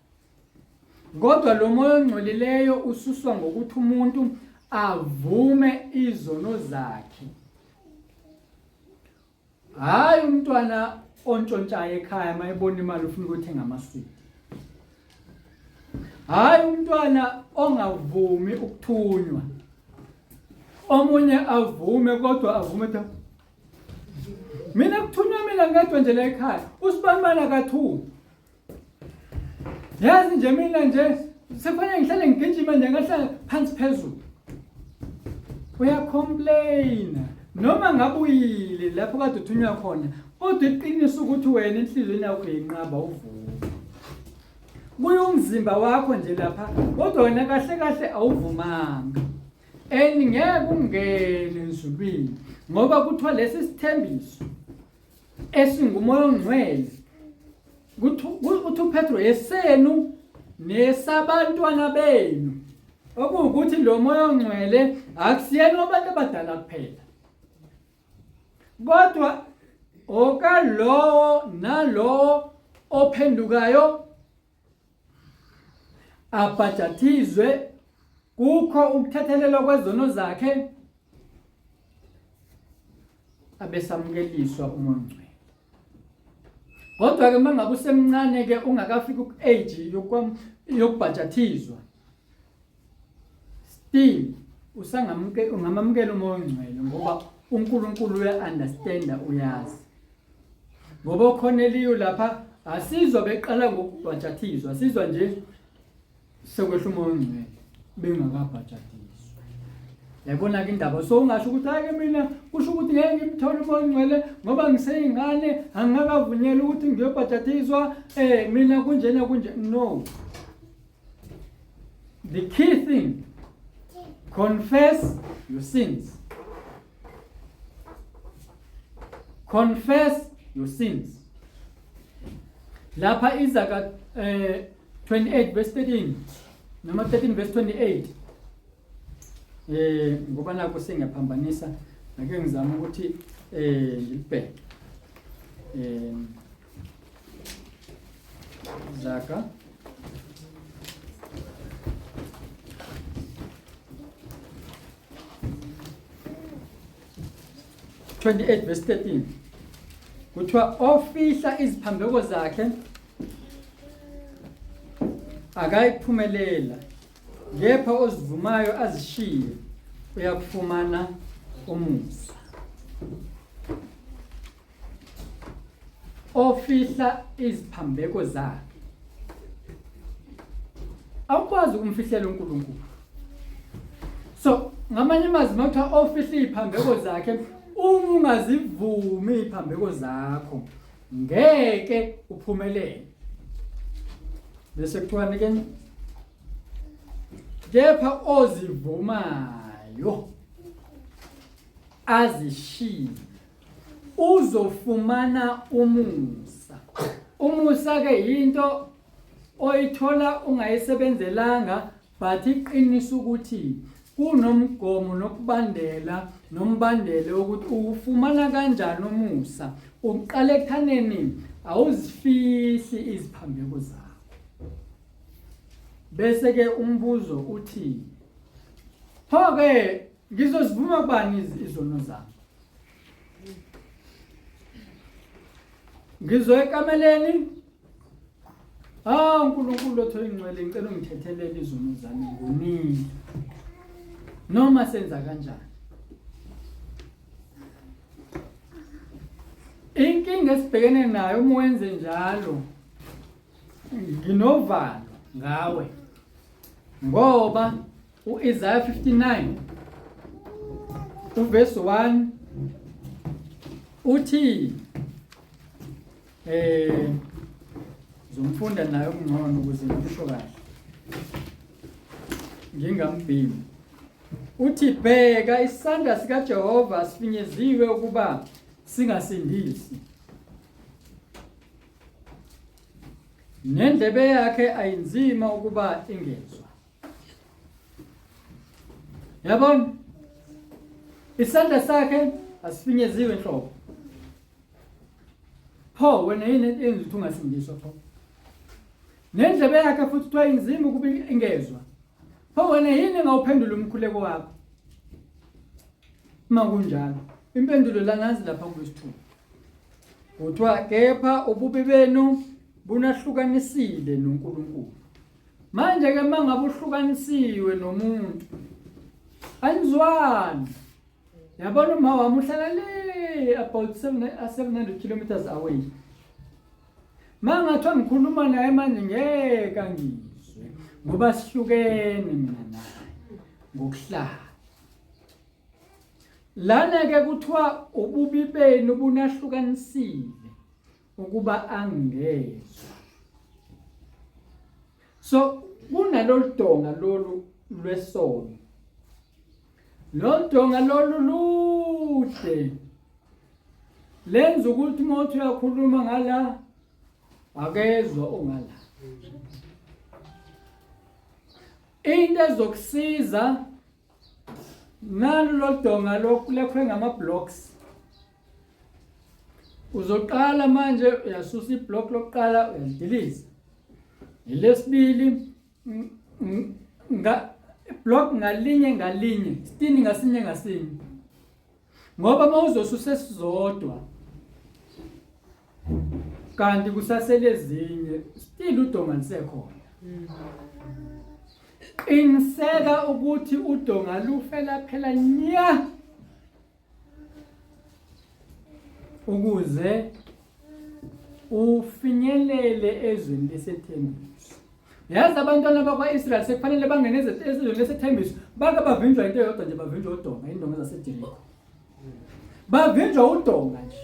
Kodwa lo moya ongcolileyo ususwa ngokuthi umuntu avume izono zakhe. Hayi umntwana ontshontshayo ekhaya mayebona imali ufuna ukuthenga amaswidi. Hayi umntwana ongavumi ukuthunywa. Omunye avume kodwa avume ukuthi mina kuthunywa mina ngedwa nje la ekhaya. Usibanibani akathunywa. Yazi nje mina nje sekufanele ngihlale ngigijima nje ngahlala phansi phezulu. Uyacomplain. Noma ngabuyile lapho kade uthunywa khona, kodwa iqiniso ukuthi wena inhlizweni yakho uyinqaba uvume. Kuye umzimba wakho nje lapha, kodwa wena kahle kahle awuvumanga. Ngeke ungene ezulwini ngoba kuthiwa lesi sithembiso esingumoya ongcwele kuthi uPetro yesenu nesabantwana benu. Okuwukuthi lo moya ongcwele akusiyena abantu abadala kuphela, kodwa okalowo nalowo ophendukayo abhajathizwe, kukho ukuthethelelwa kwezono zakhe, abesamukeliswa umoya ongcwele. Kodwa ke mangabe usemncane ke ungakafika ku-age yokubhajathizwa, still ungamamukela umoya ongcwele ngoba uNkulunkulu uya-understanda, uyazi. Ngoba uCornelius lapha asizwa beqala ngokubhajathizwa, asizwa nje sekwehla umoya ongcwele bengakabhajathizwa. Yabona ke indaba. So ungasho ukuthi hayi ke mina kusho ukuthi ngeke ngimthole umoya ongcwele ngoba ngiseyingane, angingakavunyelwa ukuthi ngiyobhajathizwa, mina kunjena kunje. No. The key thing, confess your sins. Confess your sins. Lapha Isaiah 28 verse 13 noma 13 verse 28. Ngoba nakho sengiyaphambanisa, ake ngizama ukuthi ngilibheke. Isaiah 28 verse 13. Kuthiwa ofihla iziphambeko zakhe akayiphumelela, kepha ozivumayo azishiye uyakufumana umusa. Ofihla iziphambeko zakhe awukwazi ukumfihlela uNkulunkulu. So ngamanye amazwi makuthiwa ofihla iziphambeko zakhe, uma ungazivumi iziphambeko zakho ngeke uphumelele. Bese kuthiwa ke kepha ozivumayo azishiye uzofumana umusa. Umusa ke into oyithola ungayisebenzelanga, but iqiniso ukuthi kunomgomo nokubandela nombandele ukuthi ufumana kanjani umusa. Uqale ekuthaneni awuzifihli iziphambeko zakho. Bese ke umbuzo uthi, pho ke ngizozivuma kubani izono zami? Ngizoya ekameleni? uNkulunkulu othola ingcwele ngicela ungithethelele izono zami ngonini. Noma senza kanjani? Inkinga esibhekene nayo uma wenze njalo, nginovalo ngawe ngoba uIsaiah 59 uverse 1 uthi zomfunda nayo kungcono ukuze ngisho kahle ngingambhimi. Uthi bheka isandla sikaJehova sifinyeziwe ukuba singasindisi, nendlebe yakhe ayinzima ukuba ingezwa. Yabona, isandla sakhe asifinyeziwe nhlobo. Pho wena yini enza ukuthi ungasindiswa pho? Nendlebe yakhe futhi kuthiwa inzima ukuba ingezwa. Pho wena yini engawuphendula umkhuleko wakho? Uma kunjalo, impendulo la nazi lapha ku-2. Kuthiwa kepha ububi benu bunahlukanisile noNkulunkulu. Manje ke mangabe uhlukanisiwe nomuntu, anizwani. Yabona uma wami uhlala le about 700 kilometers away. Mangathiwa ngikhuluma naye manje ngeke angizwe ngoba sihlukene mina naye ngokuhlala. Lana ke kuthiwa ububi benu bunahlukanisile ukuba angezwa. So kunalolu donga lolu lwesono. Lo donga lolu luhle lenza ukuthi umuntu uyakhuluma ngala akezwa ongala. Into ezokusiza nalo donga lokulekhwe ngama-blocks. Uzoqala manje uyasusa iblock lokuqala uyalidiliza. Ilesibili block ngalinye stini ngasinye ngoba mawuzosusa esizodwa kanti kusasele ezinye still udonga lisekhona. Inseka ukuthi udonga lufela phela nya ukuze ufinyelele ezweni lesethembiso. Yazi abantwana bakwa-Israyeli sekufanele bangene ezweni lesethembiso bake bavinjwa into eyodwa nje, bavinjwa udonga, indonga zaseJerikho. Bavinjwa udonga nje.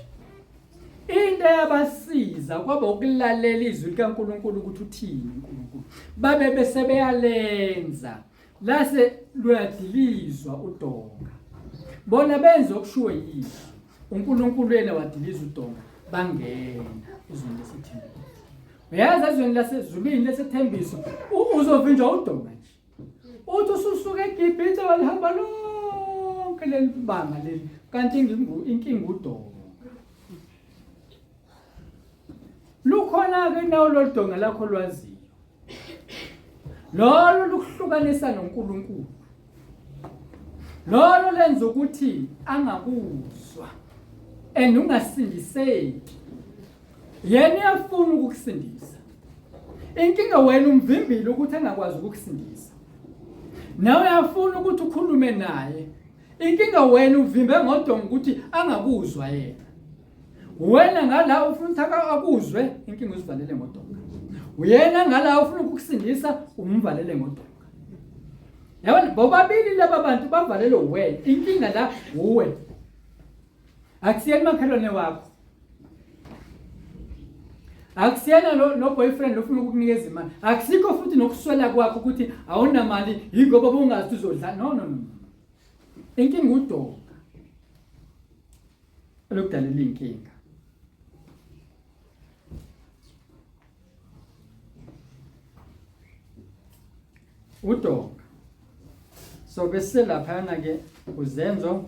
Into yabasiza kwaba ukulalela izwi likaNkulunkulu ukuthi uthini uNkulunkulu. Babe bese beyalenza lase luyadilizwa udonga. Bona benza okushiwo yini. uNkulunkulu yena wadiliza udonga bangena izweni lesethembiso. Uyazi ezweni lasezulwini lesethembiso uzovinjwa udonga nje. Uthi ususuka eGibhithe walihamba lonke leli banga leli kanti inkinga udonga. Lukhona ke nawo lo donga lakho lwaziyo. Lolo lukuhlukanisa noNkulunkulu. Lolo lenza ukuthi angakuzwa ungasindiseki. Yena uyafuna ukukusindisa. Inkinga wena umvimbile ukuthi angakwazi ukukusindisa. Nawe uyafuna ukuthi ukhulume naye. Inkinga wena uvimbe ngodonga ukuthi angakuzwa yena. Wena ngala ufuna ukuthi akuzwe, inkinga uzivalele ngodonga. Uyena ngala ufuna ukukusindisa, umvalele ngodonga. Yabona bobabili laba bantu bavalele wena, inkinga la uwe. Akusiyeni makhelwane wakho. Akusiyena no boyfriend ofuna ukukunikeza imali. Akusikho futhi nokuswela kwakho ukuthi awunamali yingoba bungazi uzodla. No. Inkinga udonga. Lokudalela inkinga. Udonga. So bese lapha ke uzenzo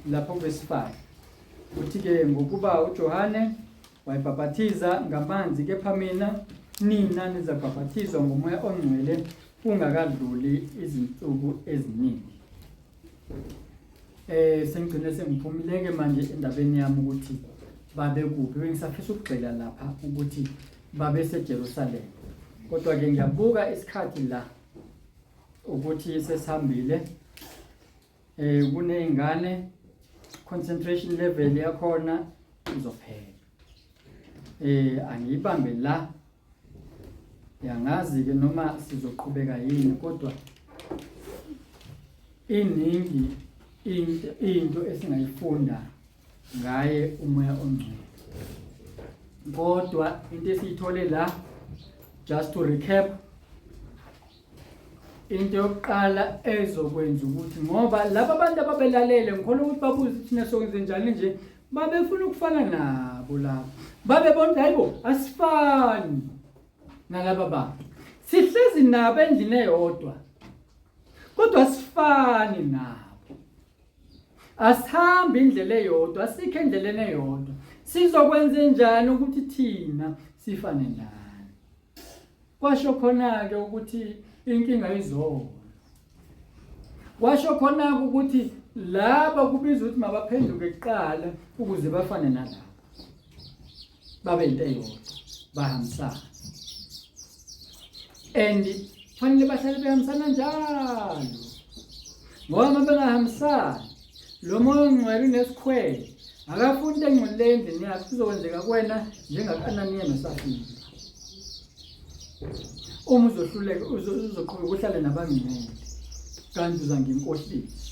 lapho besifaka. Uthi ke ngokuba uJohane wayibhaphathiza ngamanzi kepha mina nina nizabhaphathizwa ngomoya ongcwele kungakadluli izinsuku eziningi. Sengigcine sengiphumileke manje endabeni yami ukuthi babe kuphi. Bengisafisa ukugxila lapha ukuthi babe seJerusalem. Kodwa ke ngiyabuka isikhathi la ukuthi sesihambile. Kuneyingane concentration level yakhona izophela. Angiyibambe la yangazi-ke noma sizoqhubeka yini kodwa iningi into esingayifunda ngaye umoya ongcwele. Kodwa into esiyithole la, just to recap, into yokuqala ezokwenza ukuthi ngoba laba abantu ababelalele ngikholwa ukuthi babuze thina sokwenze njani nje, babefuna ukufana nabo labo, babebona hayibo asifani nalaba bantu, sihlezi nabo endlini eyodwa kodwa asifani nabo, asihambi indlela eyodwa, asikho endleleni eyodwa, sizokwenza njani ukuthi thina sifane nani. Kwasho khona-ke ukuthi inkinga izona, kwasho khona ukuthi laba kubizwa ukuthi mabaphenduke kuqala ukuze bafane nalabo, babe into eyodwa, bahambisana, and fanele bahlale behambisana njalo, ngoba uma bengahambisani lo moya ongcwele unesikhwele akafuni into engcwele endlini yakhe, kuzokwenzeka kuwena njengaka-Ananiya noSafira. Uma uzohluleka uzoqhubeka uhlale nabangcwele kanti uza ngenkohliso.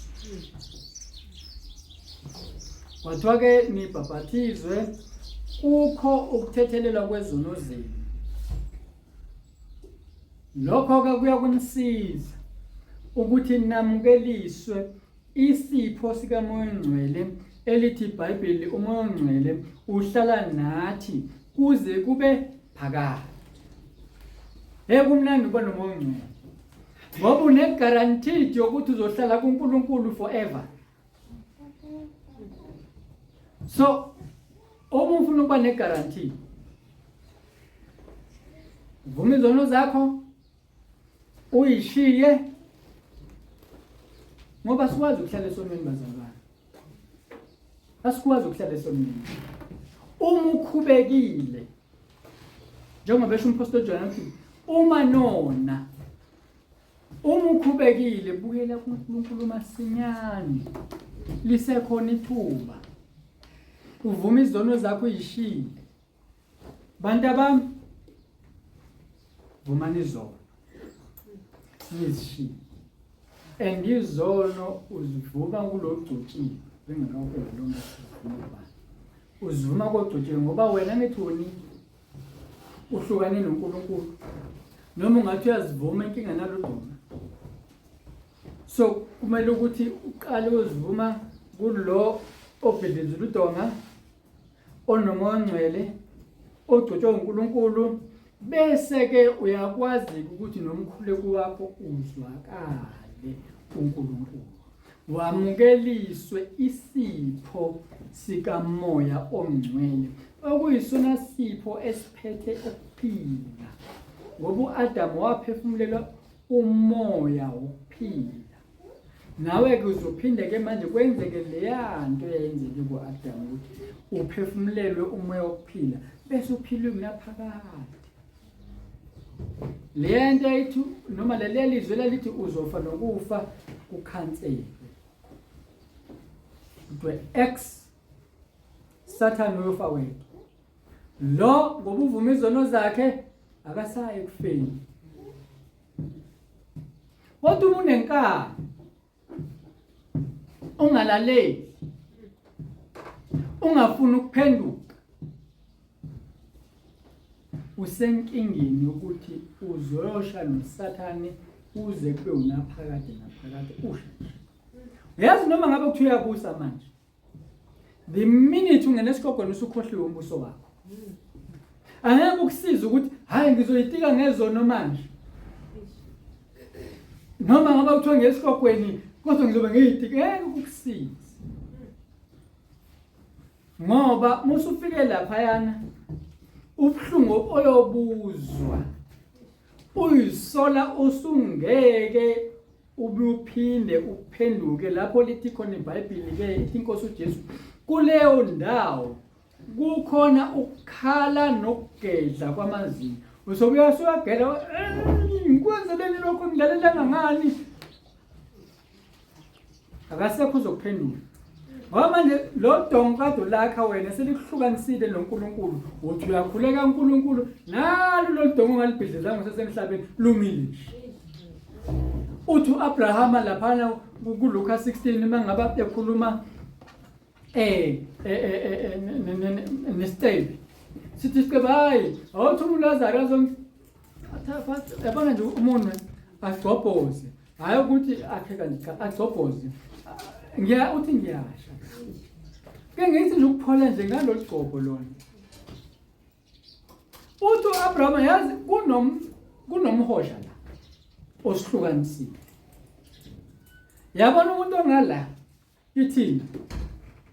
Kwathiwa-ke nibhabhathizwe, kukho ukuthethelelwa kwezono zenu. Lokho-ke kuya kunisiza ukuthi namukeliswe isipho sikamoya ongcwele elithi iBhayibheli umoya ongcwele uhlala nathi kuze kube phakade. Kumnandi ukuba nomoya ongcwele ngoba une-guaranteed yokuthi uzohlala kuNkulunkulu forever. So uma ufuna ukuba ne-guarantee, vuma izono zakho uyishiye, ngoba sikwazi ukuhlala esonweni bazalwane, asikwazi ukuhlala esonweni. Uma ukhubekile njengoba besho umpostoli John uthi uma ukhubekile bukela kuNkulunkulu masinyane, lisekhona ithuba, uvuma izono zakho uyishiye. Bantu abami, vumani izono nizishiye, and izono uzivuma kulogcotshiwe bengakawupheli lona sivuma, uzivuma kogcotshiwe ngoba wena ngithoni uhlukane noNkulunkulu, noma ungathi uyazivuma inkinga nalodona. So kumele ukuthi uqale uzivuma kulo obhedezela udonga, onomoya ongcwele, ogcotshwe uNkulunkulu, bese-ke uyakwazi ukuthi nomkhuleko wakho uzwakale kuNkulunkulu, wamukeliswe isipho sikamoya ongcwele okuyisona sipho esiphethe ukuphila, ngoba u-Adamu waphefumulelwa umoya wokuphila. Nawe-ke uzophinde-ke manje kwenzeke leya nto eyenzeke ku-Adamu ukuthi uphefumulelwe umoya wokuphila bese uphilwe kunaphakade. Le nto ayithi noma leli lizwe lelithi uzofa nokufa kukhanselwe, kuthiwe X Satan uyofa wena. Lo ngoba uvuma izono zakhe akasayi ekufeni. Kodwa uma unenkani ungalaleli, ungafuni ukuphenduka, usenkingeni yokuthi uzosha noSathane uze kube unaphakade naphakade usha. Uyazi noma ngabe kuthiwa uyabusa manje, the minute ungena esikogweni usukhohliwe umbuso wakho, angeke ukusiza ukuthi hayi ngizoyitika ngezono manje, noma ngabe kuthiwa ngesikogweni kodwa ngizobe ngiyitika, ngeke ukusiza. Ngoba musufike lapha yana ubuhlungu oyobuzwa uyisola usungeke ubuphinde uphenduke lapho lithi khona iBhayibheli-ke ithi inkosi uJesu kuleyo ndawo kukhona ukukhala nokugedla kwamazinyo. Usobuya suyagela ngikwenzeleni lokho ngilalelanga ngani, akasekho uzokuphendula ngoba manje lo dongo kade ulakha wena selikuhlukanisile noNkulunkulu uthi uyakhuleka uNkulunkulu nalo lo dongo ongalibhidlizanga sesemhlabeni lumile uthi uAbraham laphana kuLuka 16 mangaba ekhuluma nestable sithi ke bayi awuthi uLazarus azongathatha yabona nje umuntu agcobhoze hayi ukuthi akhe kanje agcobhoze uthi ngiyasha ke ngithi nje ukuphola nje ngalolu gcobho lona uthi uAbraham yazi kunomhosha la osihlukanisile yabona umuntu ongala ithini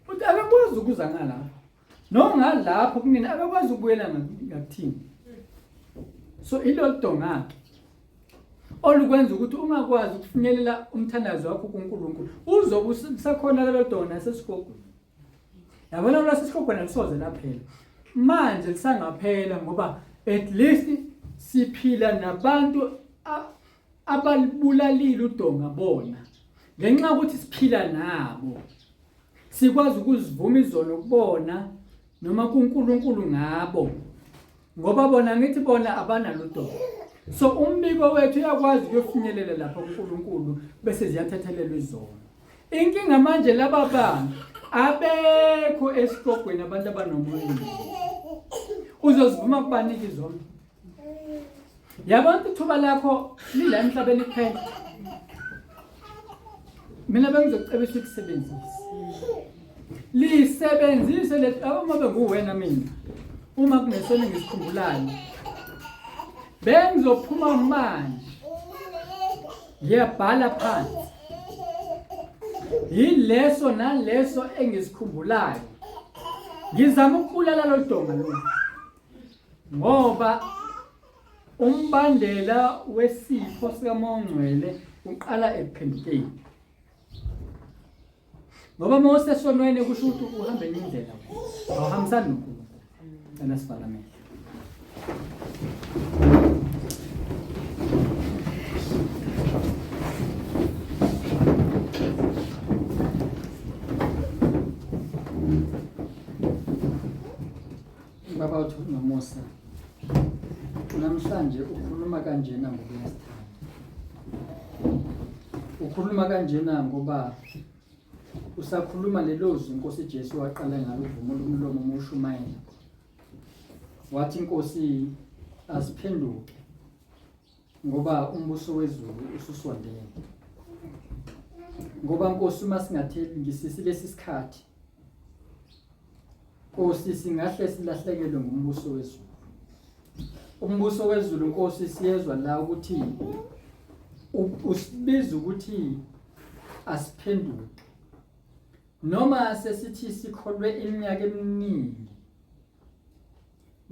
uthi akakwazi ukuza ngalapho nongalapho kunina akakwazi ukubuyela ngakuthini so ilo donga olukwenza ukuthi ungakwazi ukufinyelela umthandazo wakho kuNkulunkulu uzobe usakhona lo donga sesigogo yabona la sesigogo nalisoze laphela manje lisangaphela ngoba at least siphila nabantu abalibulalile udonga bona ngenxa ukuthi siphila nabo sikwazi ukuzivuma izono kubona noma kuNkulunkulu ngabo ngoba bona ngithi bona abanaludonga so umbiko wethu uyakwazi ukuyofinyelela lapha kuNkulunkulu bese ziyathathelelwa izono inkinga manje laba bantu abekho esihogweni abantu abanomoya uzozivuma kubanika izono yabantu thuba lakho lila emhlabeni kuphela mina bengizocebisa ukusebenzisa lisebenzise lethi uma benguwena mina uma kunesona ngisikhumbulayo bengizophuma manje ngiyabhala phansi yileso naleso engisikhumbulayo ngizama ukubulala lo donga lo ngoba umbandela wesipho sikaMongcwele uqala ephendukeni ngoba Mose sonwene kusho ukuthi uhambe indlela awuhambisani noNkulunkulu ana sifalamela baba uthi noMose namhlanje ukhuluma kanjena ngokuyasithanda ukhuluma kanjena ngoba usakhuluma lelozwi Inkosi Jesu waqala ngalo uvumo lomlomo umushumayela wathi Inkosi asiphenduke ngoba umbuso wezulu ususondele ngoba Nkosi uma singatheli ngisisile lesikhathi Nkosi singahle silahlekelwe ngumbuso wezulu umbuso wezulu Nkosi siyezwa la ukuthi usibiza ukuthi asiphenduke noma sesithi sikholwe iminyaka eminingi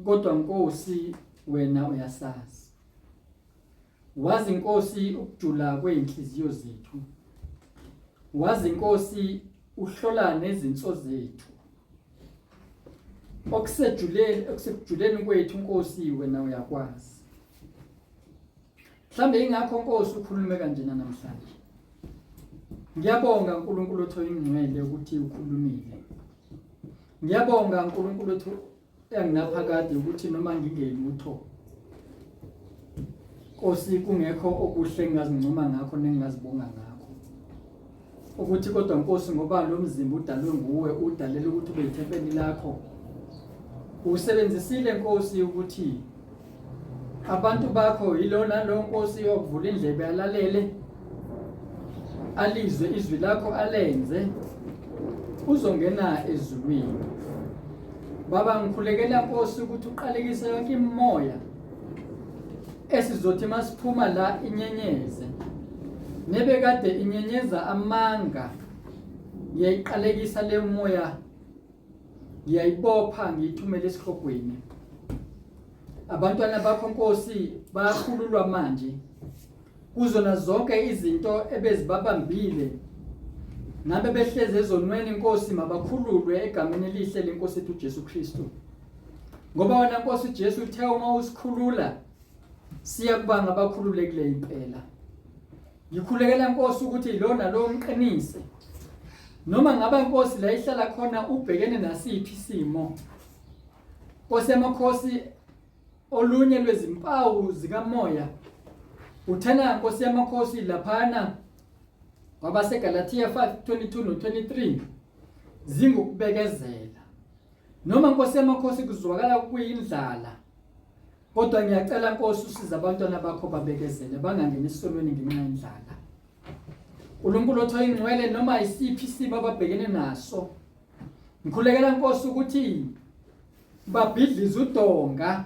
kodwa Nkosi wena uyasazi wazi Nkosi ukujula kweinhliziyo zethu wazi Nkosi uhlola nezinso zethu okusejuleni kwethu Nkosi wena uyakwazi mhlambe ingakho Nkosi ukhulume kanjena namhlanje ngiyabonga uNkulunkulu otho ingcwele ukuthi ukhulumile ngiyabonga uNkulunkulu otho enginaphakade ukuthi noma ngingelutho Nkosi kungekho okuhle engazincoma ngakho nengazibonga ngakho ukuthi kodwa Nkosi ngoba lo mzimba udalwe nguwe udalela ukuthi ube ithempeli lakho usebenzisile Nkosi ukuthi abantu bakho yilona lo Nkosi yokuvula indlebe alalele alizwe izwi lakho alenze uzongena ezulwini baba ngikhulekela Nkosi ukuthi uqalekise yonke imimoya esizothi masiphuma la inyenyeze nebekade inyenyeza amanga ngiyayiqalekisa le moya ngiyayibopha ngiyithumela esihlogweni abantwana bakho Nkosi bayakhululwa manje kuzona zonke izinto ebezibabambile nabe behleze ezonweni Nkosi mabakhululwe egameni elihle leNkosi ethu Jesu Kristu ngoba wena Nkosi Jesu uthe uma usikhulula siyakubanga abakhululekile impela ngikhulekela Nkosi ukuthi lona lo umqinise noma ngaba Nkosi la ihlala khona ubhekene nasiphi isimo. Nkosi yamakhosi, olunye lwezimpawu zikamoya uthana Nkosi yamakhosi laphana kwabaseGalatia 5:22 no-23 zingukubekezela. Noma Nkosi yamakhosi kuzwakala kuyindlala, kodwa ngiyacela Nkosi usiza abantwana bakho babekezele, bangangeni esonweni ngenxa yendlala. uNkulunkulu oyingcwele, noma isiphi isimo ababhekene naso, ngikhulekela Nkosi ukuthi babhidlize udonga,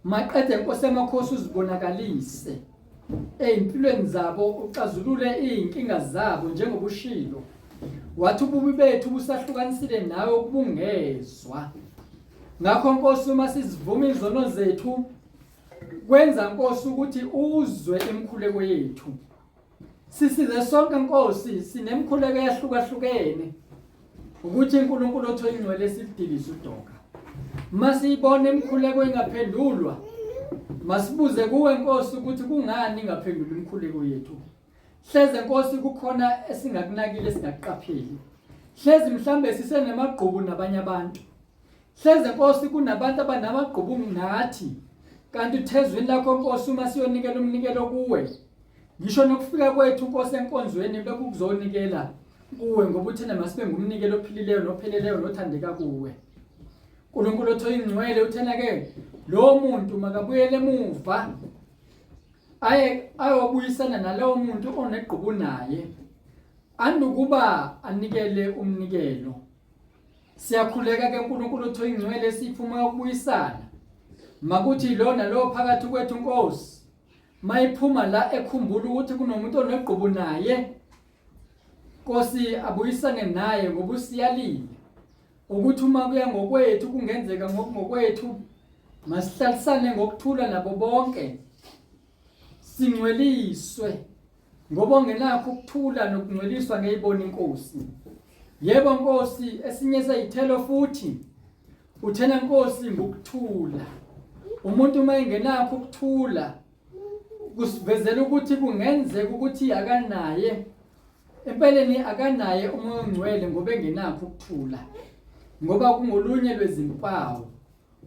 maqede Nkosi yamakhosi uzibonakalise empilweni zabo, uxazulule izinkinga zabo njengoba ushilo. Wathi ububi bethu busahlukanisile nawe ukubungezwa. Ngakho Nkosi, uma sizivuma izono zethu, kwenza Nkosi ukuthi uzwe imikhuleko yethu. Sisize sonke Nkosi, sinemkhuleko eyahlukahlukene, ukuthi uNkulunkulu oyingcwele sidilise udonga. Masiyibone imikhuleko engaphendulwa, masibuze kuwe Nkosi ukuthi kungani ingaphendula imikhuleko yethu. Hleze Nkosi kukhona esingakunakile esingakuqapheli. Hleze mhlambe sisenemagqubu nabanye abantu. Hleze Nkosi kunabantu abanamagqubu nathi. Kanti uthezweni lakho Nkosi, uma siyonikela umnikelo kuwe, ngisho nokufika kwethu Nkosi enkonzweni bekuzonikela kuwe, ngoba uthena masibe ngumnikelo ophilileyo nopheleleyo nothandeka kuwe. uNkulunkulu oyingcwele uthena ke lo muntu makabuyele emuva ayobuyisana nalowo muntu onegqubu naye, andukuba anikele umnikelo. Siyakhuleka ke uNkulunkulu oyingcwele, sifuna ukubuyisana. Makuthi lona lo phakathi kwethu Nkosi, mayiphuma la ekhumbula ukuthi kunomuntu onegqubu naye, Nkosi abuyisane naye ngoba usiyalile. Ukuthi uma kuya ngokwethu kungenzeka ngokwethu, masihlalisane ngokuthula nabo bonke, singcweliswe ngoba ongenakho ukuthula nokungcweliswa ngeyibona Nkosi. Yebo Nkosi, esinye seyithelo futhi uthena Nkosi ngokuthula. Umuntu uma engenakho ukuthula, kusivezela ukuthi kungenzeka ukuthi akanaye, empeleni akanaye umoya ongcwele ngoba engenakho ukuthula, ngoba kungolunye lwezimpawu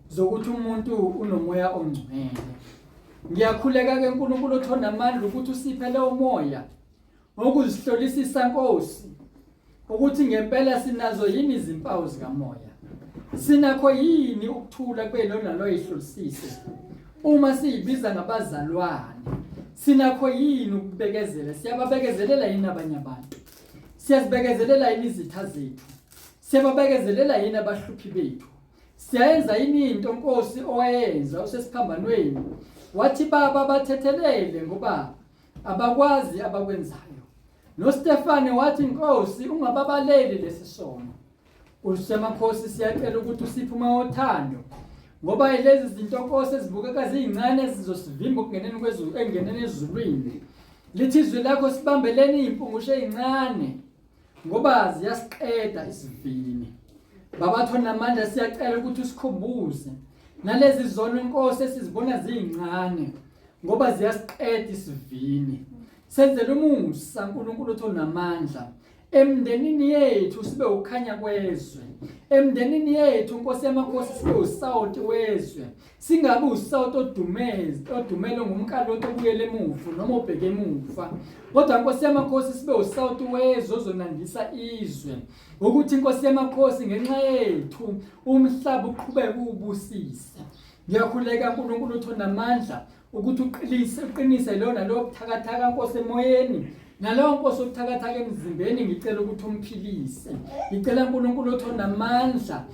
zokuthi umuntu unomoya ongcwele. Ngiyakhuleka ke uNkulunkulu othona amandla ukuthi usiphe leyo moya ngokuzihlolisisa Nkosi, ukuthi ngempela sinazo yini izimpawu zikamoya, sinakho yini ukuthula kwelona lo ihlolisise. Uma siyibiza ngabazalwane, sinakho yini ukubekezela, siyababekezelela yini abanye abantu, siyazibekezelela yini izitha zethu, siyababekezelela yini abahluphi bethu, siyayenza yini into Nkosi owayenza usesiphambanweni wathi baba bathethelele ngoba abakwazi abakwenzayo. noStefane wathi Nkosi ungababaleli lesisono. Usemakhosi siyacela ukuthi usiphuma othando, ngoba lezi zinto Nkosi ezibukeka zizincane ezizosivimba ukungeneni kwezulu, engeneni ezulwini. Lithi izwi lakho sibambeleni impungusho ezincane ngoba ziyasiqeda isivini. Baba thona amandla, siyacela ukuthi usikhumbuze nalezi zono Nkosi esizibona zizincane ngoba ziyasiqeda isivini. Senzele umusa uNkulunkulu othona amandla emndenini yethu, sibe ukukhanya kwezwe. Emndenini yethu Nkosi yamakhosi, sibe usawoti wezwe, singabe usawoti odumele ngumkaloto obuyele emuva noma obheke emuva, kodwa Nkosi yamakhosi sibe usawoti wezwe ozonandisa izwe, ukuthi Nkosi yamakhosi ngenxa yethu umhlaba uqhubeke ubusise. Ngiyakhuleka uNkulunkulu othona amandla ukuthi uqinise lona lo buthakathaka Nkosi emoyeni, nalowo Nkosi obuthakathaka emzimbeni ngicela ukuthi umphilise. Ngicela uNkulunkulu othona amandla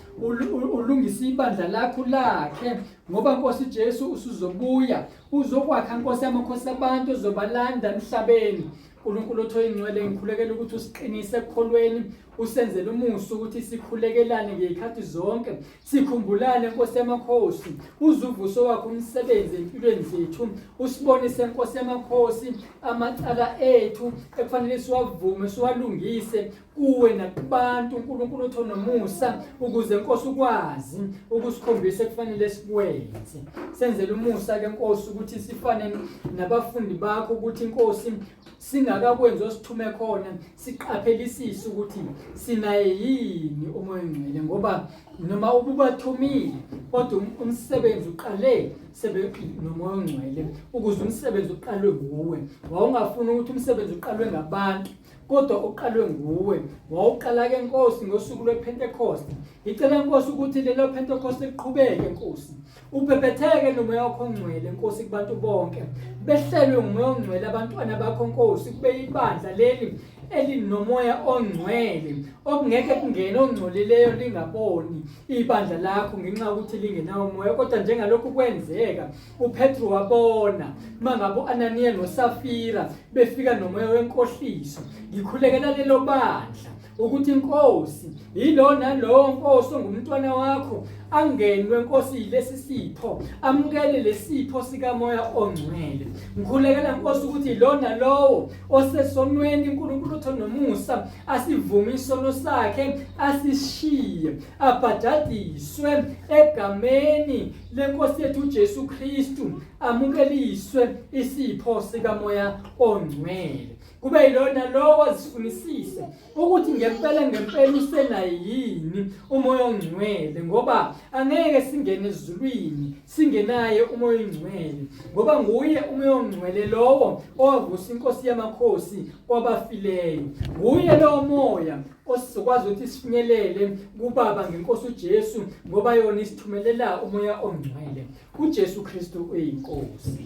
ulungise ibandla lakho lakhe, ngoba Nkosi Jesu usuzobuya uzokwakha Nkosi yamakhosi abantu ozobalanda emhlabeni. uNkulunkulu oyingcwele, ngikhulekela ukuthi usiqinise ekukholweni, usenzele umusa ukuthi sikhulekelane ngezikhathi zonke, sikhumbulane Nkosi yamakhosi uzuvuso wakho umsebenzi empilweni zethu, usibonise Nkosi yamakhosi amacala ethu ekufanele siwavume siwalungise kuwe nakubantu uNkulunkulu othona nomusa, ukuze Nkosi ukwazi ukusikhombisa ekufanele sikwenze. Senzele umusa ke Nkosi ukuthi sifane nabafundi bakho, ukuthi Nkosi singakakwenzi osithume khona siqaphelisise ukuthi sinaye yini umoya ongcwele, ngoba noma ububathumile kodwa umsebenzi uqale nomoya ongcwele, ukuze umsebenzi uqalwe nguwe. Wawungafuni ukuthi umsebenzi uqalwe ngabantu kodwa uqalwe nguwe. Wawuqala ke Nkosi ngosuku lwePentecost. Ngicela Nkosi ukuthi lelo Pentecost liqhubeke Nkosi, ubhebhetheke nomoya wakho ongcwele Nkosi kubantu bonke, behlelwe ngumoya ongcwele abantwana bakho Nkosi, kube ibandla leli elinomoya ongcwele okungeke kungene ongcolileyo lingaboni ibandla lakho ngenxa ukuthi lingenawo umoya. Kodwa njengalokhu kwenzeka uPetru wabona mangabo Ananiya noSafira befika nomoya wenkohliso, ngikhulekela lelo bandla ukuthi Nkosi yilona lo Nkosi ongumntwana wakho angenwe Nkosi lesi sipho, amukele lesipho sika moya ongcwele. Ngikhulekela Nkosi ukuthi lona lowo osesonweni uNkulunkulu othona nomusa asivume isono sakhe, asishiye, abhadadiswe egameni lenkosi yethu uJesu Kristu, amukeliswe isipho sika moya ongcwele. Kube yilona lo wazifunisise ukuthi ngempela usenaye yini umoya ongcwele, ngoba angeke singene ezulwini singenaye umoya ongcwele, ngoba nguye umoya ongcwele lowo owavusa inkosi yamakhosi kwabafileyo. Nguye lo moya osizokwazi ukuthi sifinyelele kuBaba ngenkosi uJesu, ngoba yona isithumelela umoya ongcwele. uJesu Kristu uyinkosi.